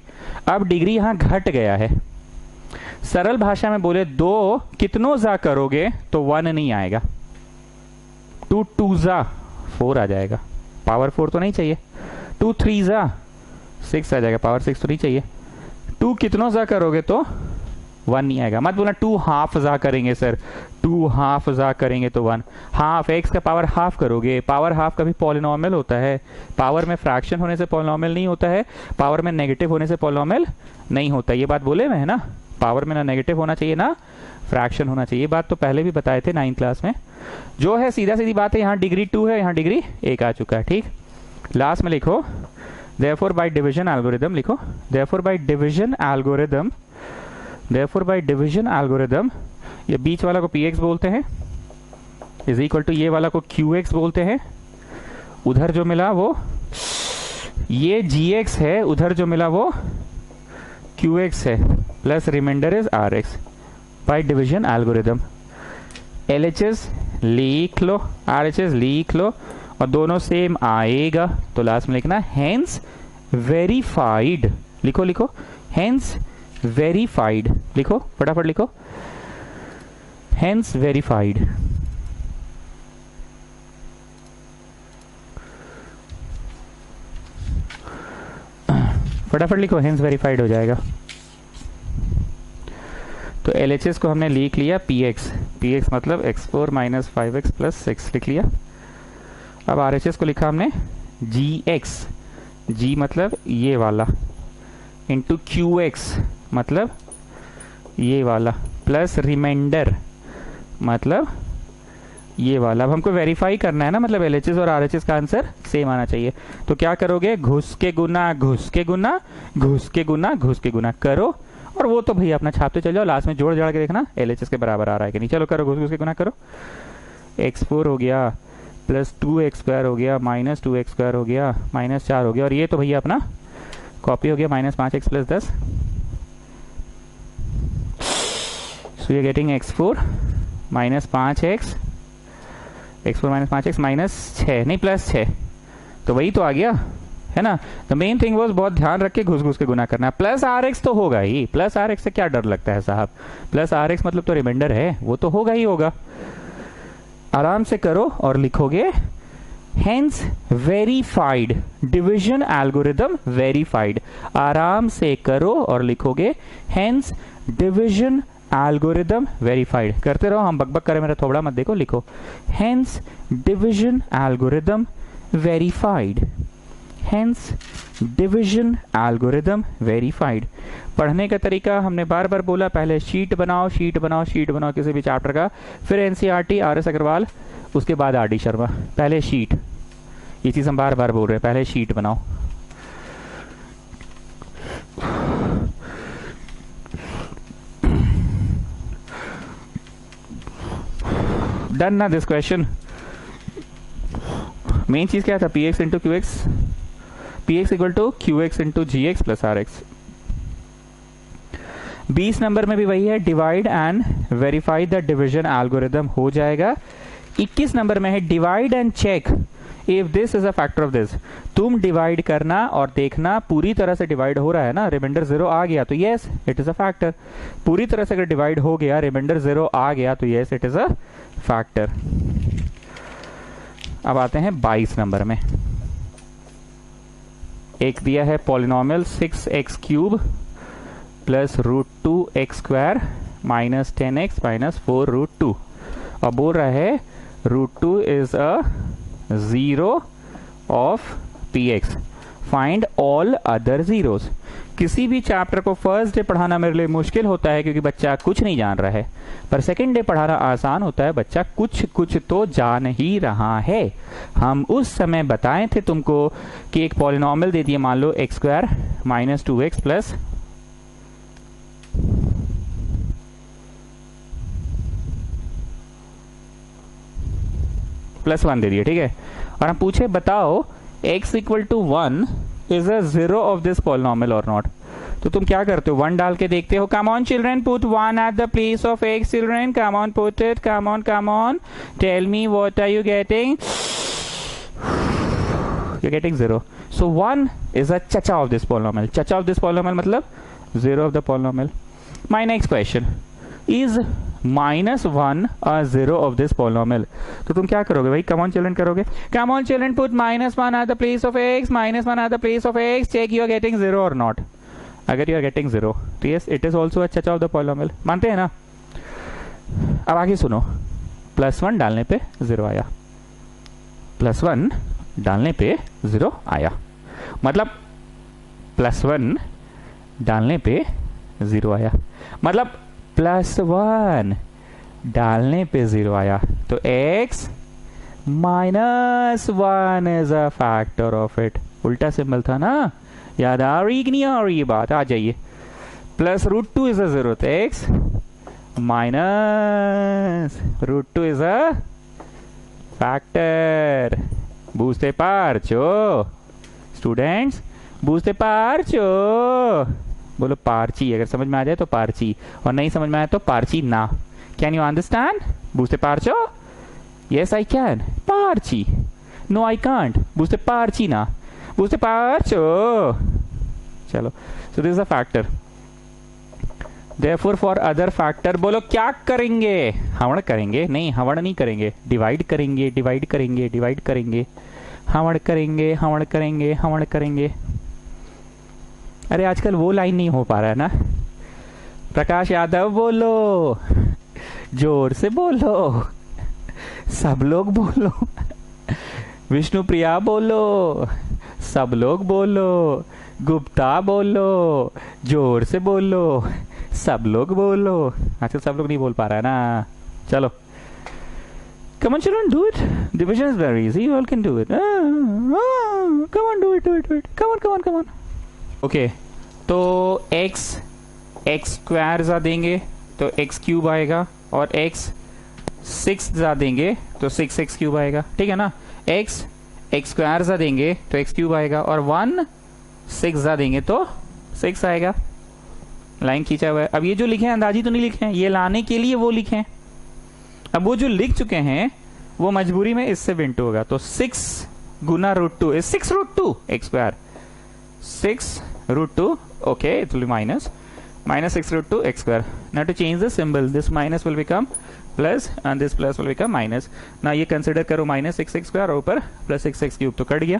अब डिग्री यहां घट गया है। सरल भाषा में बोले 2 कितनों जा करोगे तो 1 नहीं आएगा, 2 2 जा 4 आ जाएगा, पावर 4 तो नहीं चाहिए। 2 3 जा 6 आ जाएगा, पावर 6 तो नहीं चाहिए। 2 कितनों जा करोगे तो 1 नहीं आएगा। मत बोलना 2 हाफ जा करेंगे सर, 2 हाफ जा करेंगे तो 1। हाफ, x का पावर हाफ करोगे, पावर हाफ कभी पॉलिनॉमियल होता है। पावर में फ्रैक्शन होने से पॉलिनॉमियल नहीं होता है, पावर में नेगेटिव होने से पॉलिनॉमियल नहीं होता। ये बात बोले मैं है ना, पावर में ना नेगेटिव होना चाहिए ना फ्रैक्शन होना चाहिए। बात तो पहले भी बताए थे 9th क्लास में। जो है सीधा सीधी बात है, यहाँ डिग्री 2 है, यहाँ डिग्री 1 आ चुका है। ठीक, लास्ट में लिखो therefore by division algorithm, लिखो therefore by division algorithm, therefore by division algorithm, ये बीच वाला को px बोलते हैं, इज इक्वल टू ये वाला को qx बोलते हैं। उधर जो मिला वो ये gx है, उधर जो मिला वो qx है, plus remainder is rx by division algorithm. LHS लिख लो, RHS लिख लो, और दोनों सेम आएगा तो लास्ट में लिखना हेंस वेरीफाइड। लिखो लिखो, हेंस वेरीफाइड, लिखो फटाफट लिखो, हेंस वेरीफाइड। फटाफट लिखो, हेंस वेरीफाइड हो जाएगा। तो LHS को हमने लिख लिया px मतलब x4 - 5x + 6 लिख लिया। अब RHS को लिखा हमने g मतलब ये वाला इंटू qx मतलब ये वाला, प्लस रिमाइंडर मतलब ये वाला। अब हमको वेरीफाई करना है ना, मतलब LHS और RHS का आंसर सेम आना चाहिए। तो क्या करोगे, घुस के गुना घुस के गुना घुस के गुना घुस के गुना करो, और वो तो भैया अपना छापते चल जाओ, लास्ट में जोड़ जाड़ के देखना LHS के बराबर आ रहा है कि नहीं। चलो करो, घुस घुस के गुना करो। x4 हो गया प्लस 2x² हो गया माइनस 2x² हो गया माइनस 4 हो गया, और ये तो भैया अपना कॉपी हो गया -5x + 10। So you getting x4 - 5x, x4 - 5x -6 नहीं +6, तो वही तो आ गया है ना। द मेन थिंग वाज बहुत ध्यान रख के घुस घुस के गुना करना है। प्लस RX तो होगा ही, प्लस RX से क्या डर लगता है साहब, प्लस RX मतलब तो रिमाइंडर है, वो तो होगा ही होगा। आराम से करो और लिखोगे hence verified, division algorithm verified. आराम से करो और लिखोगे हेंस डिविजन एल्गोरिदम वेरीफाइड। करते रहो, हम बकबक करें मेरा थोड़ा मत देखो, लिखो hence division algorithm verified, hence division algorithm verified. पढ़ने का तरीका हमने बार बार बोला, पहले शीट बनाओ शीट बनाओ शीट बनाओ किसी भी चैप्टर का, फिर NCERT RS अग्रवाल, उसके बाद RD शर्मा। पहले शीट, ये चीज हम बार बार बोल रहे हैं, पहले शीट बनाओ। डन ना दिस क्वेश्चन। मेन चीज क्या था, px into qx, px equal to qx into gx plus rx। 20 number में भी वही है, divide and verify the division algorithm हो जाएगा। 21 नंबर में है divide and check if this is a factor of this. तुम डिवाइड करना और देखना पूरी तरह से डिवाइड हो रहा है ना, रिमाइंडर 0 आ गया तो yes it is a factor. पूरी तरह से अगर डिवाइड हो गया, रिमाइंडर 0 आ गया तो yes it is a factor. अब आते हैं 22 नंबर में। एक दिया है polynomial 6x³ plus √2x² minus 10x minus 4√2, और बोल रहा है √2 is a 0 of px, find all other zeros. किसी भी चैप्टर को फर्स्ट डे पढ़ाना मेरे लिए मुश्किल होता है क्योंकि बच्चा कुछ नहीं जान रहा है, पर सेकंड डे पढ़ाना आसान होता है, बच्चा कुछ कुछ तो जान ही रहा है। हम उस समय बताए थे तुमको कि एक पॉलिनॉमियल दे दिए, मान लो x² माइनस 2x प्लस +1 दे दिए, ठीक है। और हम पूछे बताओ x equal to 1 is a zero of this polynomial और नॉट। तो तुम क्या करते हो, 1 डाल के देखते हो। Come on children, put 1 at the place of x children, come on put it, come on, tell me what are you getting. You're getting 0. So 1 is a chacha of this polynomial. Chacha of this polynomial मतलब 0 of the polynomial. My next question is -1 a 0 of this polynomial. तो तुम क्या करोगे भाई, come on children करोगे। Come on children, put -1 at the place of x, -1 at the place of x, check you are getting 0 or not. अगर you are getting 0 तो yes it is also a chacha of the polynomial, मानते हैं ना। अब आगे सुनो, +1 डालने पे 0 आया, +1 डालने पे 0 आया, मतलब +1 डालने पे 0 आया, मतलब +1 डालने पे 0 आया। तो x -1 is a factor of it. उल्टा सिंबल था ना, याद आ रही कि नहीं आ रही ये बात, आ जाइए। +√2 इज अ 0, तो x -√2 इज अ फैक्टर। बूझते पारचो स्टूडेंट्स, बूझते पारचो, बोलो पारची। अगर समझ में आ जाए तो पारची, और नहीं समझ में आया तो पारची ना। Can you understand? बूझते पारचो? Yes I can. पारची? No I can't. बूझते पारची ना, बूझते पारचो। चलो, so this is a factor. Therefore for other factor बोलो क्या करेंगे, हवड़ करेंगे, नहीं हवड़ नहीं करेंगे, डिवाइड करेंगे, डिवाइड करेंगे, डिवाइड करेंगे, हवड़ करेंगे, हवड़ करेंगे, हवड़ करेंगे। अरे आजकल वो लाइन नहीं हो पा रहा है ना। प्रकाश यादव बोलो, जोर से बोलो, सब लोग बोलो। विष्णु प्रिया बोलो, सब लोग बोलो। गुप्ता बोलो, जोर से बोलो, सब लोग बोलो। आजकल सब लोग नहीं बोल पा रहा है ना। चलो, come on children, do it. Division is very easy, you all can do it. Come on, do it, do it, do it. Come on. Okay, तो x स्क्वायर जा देंगे तो x³ आएगा, और x 6 जा देंगे तो 6x³ आएगा, ठीक है ना। x स्क्वायर जा देंगे तो x³ आएगा, और 1 6 जा देंगे तो 6 आएगा। लाइन खींचा हुआ है। अब ये जो लिखे हैं अंदाजी तो नहीं लिखे हैं, ये लाने के लिए वो लिखे हैं। अब वो जो लिख चुके हैं वो मजबूरी में इससे भी इंटू होगा, तो 6 गुना √2 is 6√2 x square, 6√2, okay, it will be minus 6√2 x square. Now to change the symbol, this minus will become plus and this plus will become minus. Now ये consider करो -6x square और ऊपर plus 6x cube, तो cut गया,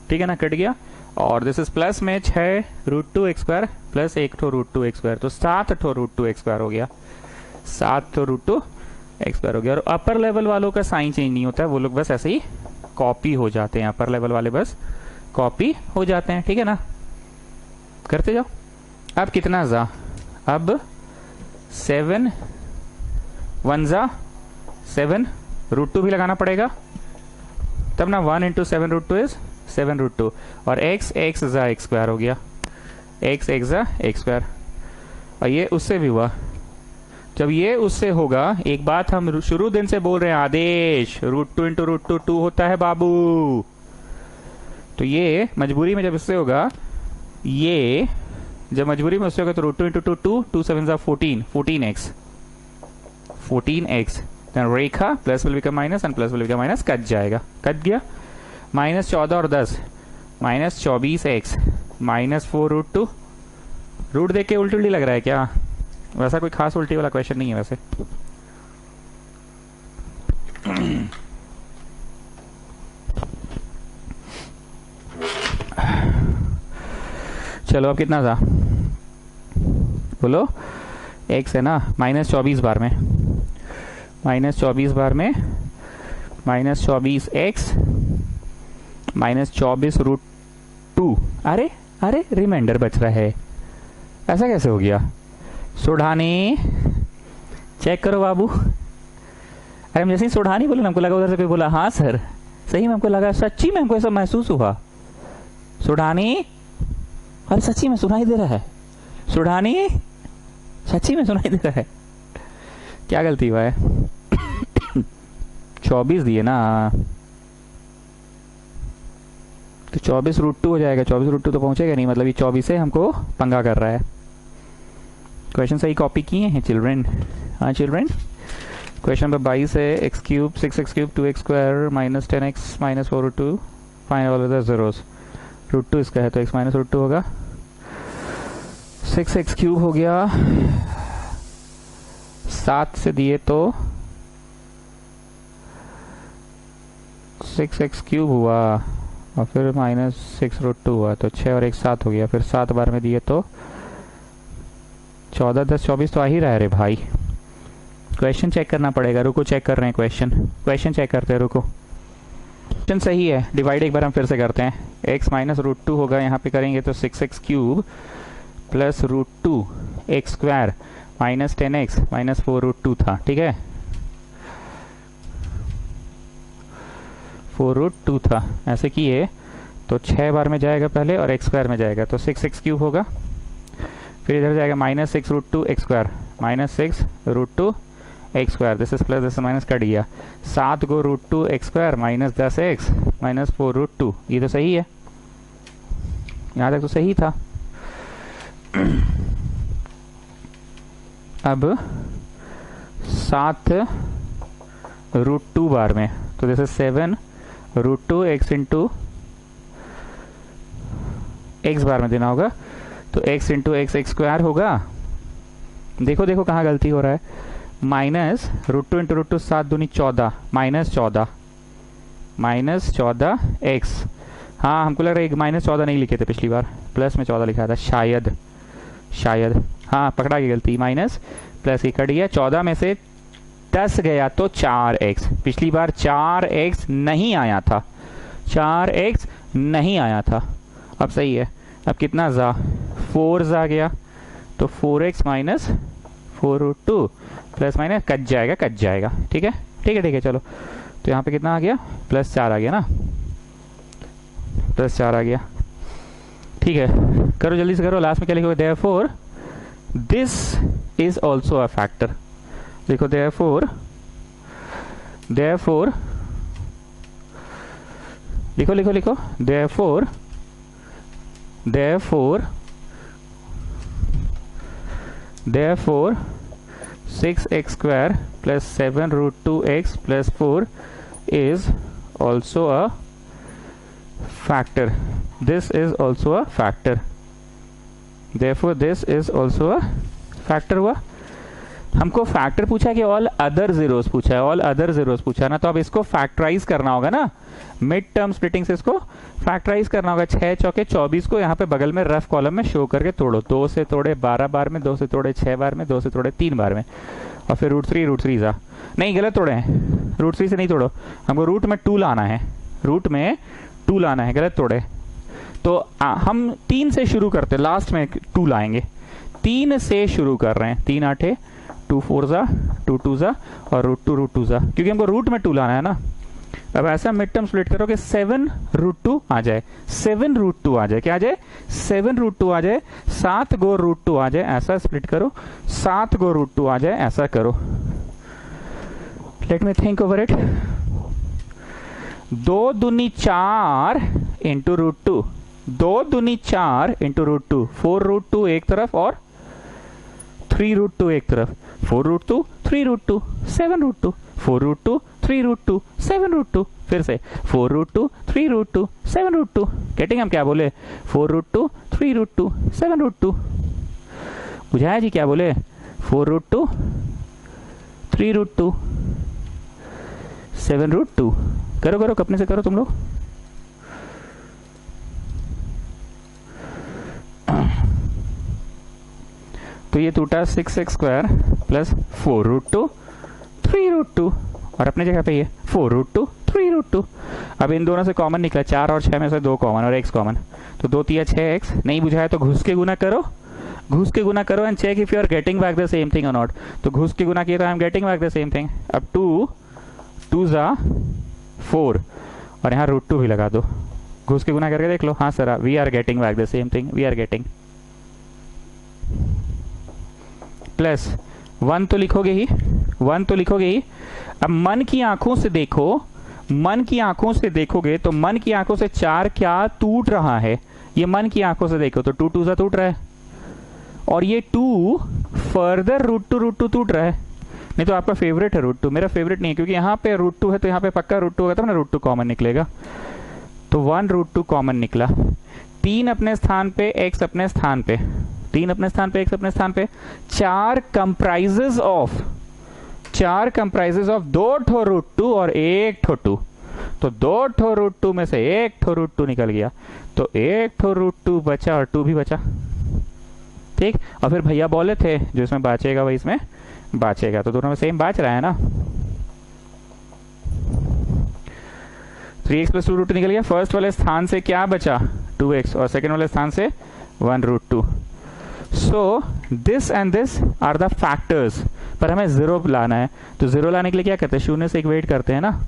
ठीक है ना, cut गया। और दिस इज प्लस में 6√2 x square plus 1 √2 x square, तो 7 √2 x स्क्वायर हो गया, 7 √2 x स्क्वायर हो गया। और अपर लेवल वालों का साइन चेंज नहीं होता है, वो लोग बस ऐसे ही कॉपी हो जाते हैं, अपर लेवल वाले बस कॉपी हो जाते हैं, ठीक है ना। करते जाओ। अब कितना जा, अब 7 1 जा 7, √2 भी लगाना पड़ेगा तब ना। 1 × 7√2 इज 7√2, और x जा x स्क्वायर हो गया, x जा x स्क्वायर। और ये उससे भी हुआ। जब ये उससे होगा, एक बात हम शुरू दिन से बोल रहे हैं, आदेश √2 × √2 2 होता है बाबू। तो ये मजबूरी में जब इससे होगा, ये जब मजबूरी में उससे होगा तो √2 × 2 2, 2 7 जा 14, 14x। देन रेखा plus will become minus and plus will become minus, cut जाएगा, कट गया। -14 और 10 -24x -4√2। रूट देख के उल्टी उल्टी लग रहा है क्या? वैसा कोई खास उल्टी वाला क्वेश्चन नहीं है वैसे। चलो अब कितना था बोलो, x है ना, -24 बार में, -24 बार में -24x -24√2। अरे अरे रिमाइंडर बच रहा है, ऐसा कैसे हो गया? सोढ़ानी चेक करो बाबू। अरे हम जैसे ही सोढ़ानी बोले, हमको लगा उधर से कोई बोला हाँ सर, सही में हमको लगा, सच्ची में हमको ऐसा महसूस हुआ। सोढ़ानी, अरे सच्ची में सुनाई दे रहा है, सोढ़ानी सच्ची में सुनाई दे रहा है। क्या गलती हुआ है? 24 दिए ना, तो 24√2 हो जाएगा। 24√2 तो पहुंचेगा नहीं, मतलब ये 24 से हमको पंगा कर रहा है। क्वेश्चन सही कॉपी किए हैं चिल्ड्रेन? हाँ चिल्ड्रेन, क्वेश्चन नंबर 22 है x³ 6x³ 2x² minus 10x minus 4√2 find all the zeros। √2 इसका है तो x माइनस √2 होगा। 6x³ हो गया, 7 से दिए तो 6x³ हुआ और फिर माइनस 6√2 हुआ, तो 6 और 1 7 हो गया। फिर 7 बार में दिए तो 14 10 24 तो आ ही रहा है रे भाई। क्वेश्चन चेक करना पड़ेगा, रुको चेक कर रहे हैं क्वेश्चन चेक करते हैं, रुको। क्वेश्चन सही है, डिवाइड एक बार हम फिर से करते हैं। x माइनस √2 होगा, यहाँ पे करेंगे तो 6x³ plus √2 x² minus 10x minus 4√2 था, ठीक है 4√2 था। ऐसे किए तो 6 बार में जाएगा पहले और x² में जाएगा तो 6x³ होगा। फिर इधर जाएगा minus 6√2 x² minus 6√2 x², this is plus this minus cut गया। 7 को √2 x² माइनस 10x माइनस 4√2, ये तो सही है, यहाँ तक तो सही था। अब 7√2 बार में तो this is 7√2 x into x बार में देना होगा, तो x इंटू x x² होगा। देखो देखो कहाँ गलती हो रहा है, माइनस √2 इंटू √2 7 दूनी 14 माइनस 14 x। हाँ हमको लग रहा है माइनस 14 नहीं लिखे थे पिछली बार, प्लस में 14 लिखा था शायद। हाँ पकड़ा गई गलती, माइनस प्लस ये कट गया। 14 में से 10 गया तो 4x। पिछली बार 4x नहीं आया था, 4x नहीं आया था। अब सही है, अब कितना जा 4 जा गया तो 4x minus 4√2 plus minus cut जाएगा, ठीक है चलो। तो यहाँ पे कितना आ गया, +4 आ गया ना, +4 आ गया, ठीक है। करो जल्दी से करो, लास्ट में क्या लिखोगे, therefore this is also a factor. देखो देयरफॉर लिखो therefore 6x² plus 7√2x plus 4 is also a factor. This is also a factor. Therefore this is also a factor हुआ। हमको फैक्टर पूछा है कि ऑल अदर जीरोस पूछा है, all other zeros पूछा है ना, तो अब इसको फैक्टराइज करना होगा ना, मिड टर्म स्प्लिटिंग से इसको फैक्टराइज करना होगा। 6 चौके 24 को यहाँ पे बगल में रफ कॉलम में शो करके तोड़ो, 2 से तोड़े 12 बार में, 2 से तोड़े 6 बार में, 2 से तोड़े 3 बार में, और फिर √3 जा नहीं गलत तोड़े हैं, √3 से नहीं तोड़ो, हमको रूट में 2 लाना है, गलत तोड़े। तो हम 3 से शुरू करते, लास्ट में 2 लाएंगे, 3 से शुरू कर रहे हैं, 3 8 2 4 जा 2 2 जा और √2 जा, क्योंकि हमको रूट में 2 लाना है ना। अब ऐसा मिड टर्म स्प्लिट करो कि 7√2 आ जाए, 7√2 आ जाए, क्या आ जाए 7√2 आ जाए, 7 गो √2 आ जाए, ऐसा स्प्लिट करो, 7 गो √2 आ जाए, ऐसा करो। Let me think over it. 2 दूनी 4 इंटू √2, 2 दूनी 4 इंटू √2, 4√2 एक तरफ और 3√2 एक तरफ, 4√2 3√2 7√2, 4√2 3√2 7√2, फिर से 4√2 3√2 7√2। गेटिंग हम क्या बोले, 4√2 3√2 7√2। बुझाया जी क्या बोले, 4√2 3√2 7√2। करो अपने से करो तुम लोग। तो ये टूटा 6x² प्लस 4√2 3√2 और अपने जगह पे ये 4√2 3√2। अब इन दोनों से कॉमन निकला, 4 और 6 में से 2 कॉमन और x कॉमन, तो 2 3 6x। नहीं बुझाया तो घुस के गुना करो and check if you are getting back the same thing और नॉट। तो घुस के गुना किया तो I am getting back the same thing. अब 2 जा 4 और यहाँ √2 भी लगा दो, घुस के गुना करके देख लो। हाँ sir, we are getting back the same thing, we are getting. Plus 1 तो लिखोगे ही, 1 तो लिखोगे ही। अब मन की आंखों से देखो, मन की आंखों से देखोगे तो मन की आंखों से 4 क्या टूट रहा है, ये मन की आंखों से देखो तो 2 2 सा टूट रहा है, और ये 2 फर्दर √2 टूट रहा है। नहीं तो आपका फेवरेट है √2, मेरा फेवरेट नहीं है, क्योंकि यहाँ पे √2 है तो यहाँ पे पक्का √2 होगा तब ना √2 कॉमन निकलेगा। तो 1 √2 कॉमन निकला। 3 अपने स्थान पे, x अपने स्थान पे, 3 अपने स्थान पे, x अपने स्थान पे। 4 कंप्राइजेस ऑफ 2 ठो √2 और 1 ठो 2, तो 2 ठो √2 में से 1 ठो √2 निकल गया, तो 1 ठो √2 बचा और 2 भी बचा। ठीक, और फिर भैया बोले थे जो इसमें बाचेगा वही इसमें बाचेगा, तो दोनों में सेम बाच रहा है ना। 3x + 2 √2 निकल गया। फर्स्ट वाले स्थान से क्या बचा 2x, और सेकेंड वाले स्थान से 1 √2। So this and this are the factors, पर हमें 0 लाना है, तो 0 लाने के लिए क्या करते हैं, शून्य से इक्वेट करते हैं ना।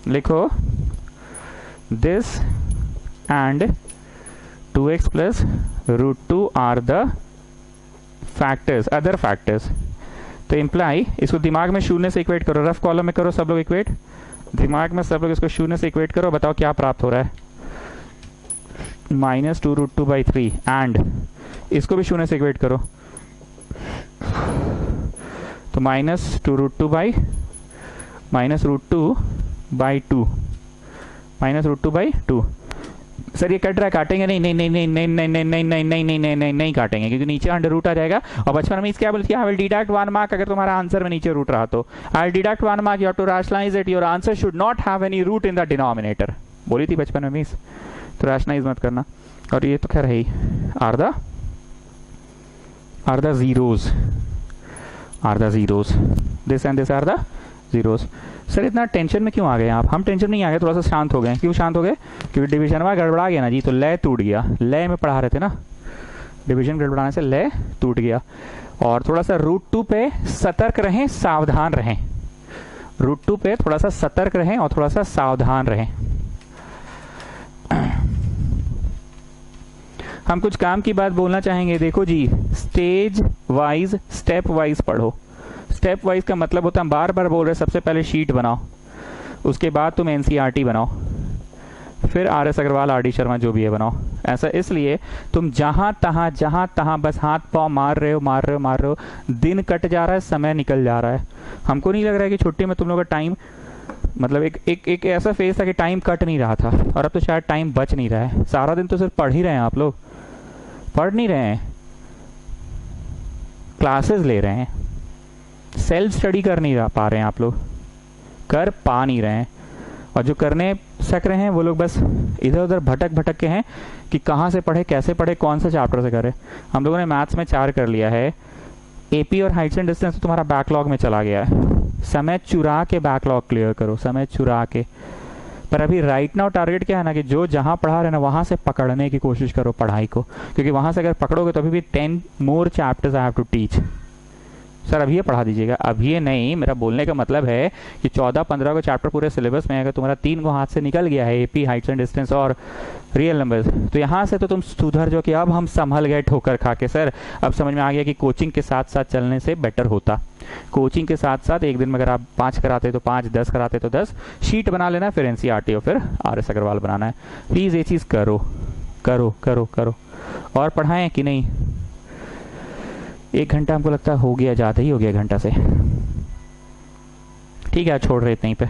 लिखो this and 2x + √2 are the factors, other factors. तो इम्प्लाई, इसको दिमाग में शून्य से इक्वेट करो, रफ कॉलम में करो सब लोग इक्वेट, दिमाग में सब लोग इसको शून्य से इक्वेट करो, बताओ क्या प्राप्त हो रहा है। -2 √2/3 एंड इसको भी शून्य से इक्वेट करो, तो -2 √2/2 सर ये कट रहा है, काटेंगे नहीं, नहीं नहीं नहीं नहीं नहीं नहीं नहीं नहीं नहीं नहीं नहीं नहीं नहीं काटेंगे, क्योंकि नीचे अंडर रूट आ जाएगा। और बचपन में क्या बोलती है, आई विल डिडक्ट 1 मार्क, अगर तुम्हारा आंसर में नीचे रूट रहा तो I will deduct 1 mark, you have to rationalise it, your answer should not have any root in the denominator, बोली थी बचपन में मिस, तो रैशनलाइज मत करना। और ये तो खैर है ही, are the zeros, this and this are the zeros. Sir इतना टेंशन में क्यों आ गए आप, हम टेंशन नहीं आ गए, थोड़ा सा शांत हो गए। क्यों शांत हो गए, क्योंकि डिवीजन में गड़बड़ा गया ना जी, तो लय टूट गया, लय में पढ़ा रहे थे ना, डिवीजन गड़बड़ाने से लय टूट गया। और थोड़ा सा √2 पे सतर्क रहें, सावधान रहें, √2 पे थोड़ा सा सतर्क रहें और थोड़ा सा सावधान रहें। हम कुछ काम की बात बोलना चाहेंगे, देखो जी, स्टेज वाइज, स्टेप वाइज पढ़ो। स्टेप वाइज का मतलब होता है, हम बार बार बोल रहे हैं, सबसे पहले शीट बनाओ, उसके बाद तुम एनसीईआरटी बनाओ, फिर RS अग्रवाल, RD शर्मा जो भी है बनाओ। ऐसा इसलिए तुम जहां तहां बस हाथ पांव मार रहे हो, दिन कट जा रहा है, समय निकल जा रहा है। हमको नहीं लग रहा है कि छुट्टी में तुम लोग का टाइम, मतलब एक ऐसा फेज था कि टाइम कट नहीं रहा था, और अब तो शायद टाइम बच नहीं रहा है। सारा दिन तो सिर्फ पढ़ ही रहे हैं आप लोग, पढ़ नहीं रहे हैं, क्लासेस ले रहे हैं, सेल्फ स्टडी कर नहीं पा रहे हैं आप लोग, कर पा नहीं रहे हैं। और जो करने सक रहे हैं वो लोग बस इधर उधर भटक के हैं कि कहाँ से पढ़े, कैसे पढ़े, कौन सा चैप्टर से करें। हम लोगों ने मैथ्स में 4 कर लिया है, AP और हाइट्स एंड डिस्टेंस तो तुम्हारा बैकलॉग में चला गया है। समय चुरा के बैकलॉग क्लियर करो, समय चुरा के। पर अभी राइट नाउ टारगेट क्या है ना, कि जो जहाँ पढ़ा रहे ना वहाँ से पकड़ने की कोशिश करो पढ़ाई को, क्योंकि वहाँ से अगर पकड़ोगे तो अभी भी 10 more chapters I have to teach. Sir अभी ये पढ़ा दीजिएगा, अभी ये नहीं, मेरा बोलने का मतलब है कि 14-15 को चैप्टर पूरे सिलेबस में, अगर तुम्हारा 3 को हाथ से निकल गया है, AP, हाइट्स एंड डिस्टेंस और रियल नंबर्स, तो यहाँ से तो तुम सुधर जो कि अब हम संभल गए ठोकर खा के। सर अब समझ में आ गया कि कोचिंग के साथ साथ चलने से बेटर होता। कोचिंग के साथ साथ एक दिन में अगर आप 5 कराते तो 5, 10 कराते तो 10, शीट बना लेना, फिर NCERT और फिर RS अग्रवाल बनाना है। प्लीज़ ये चीज़ करो करो करो करो। और पढ़ाएं कि नहीं, 1 घंटा हमको लगता है हो गया, ज़्यादा ही हो गया 1 घंटा से। ठीक है, छोड़ रहे इतने ही पे।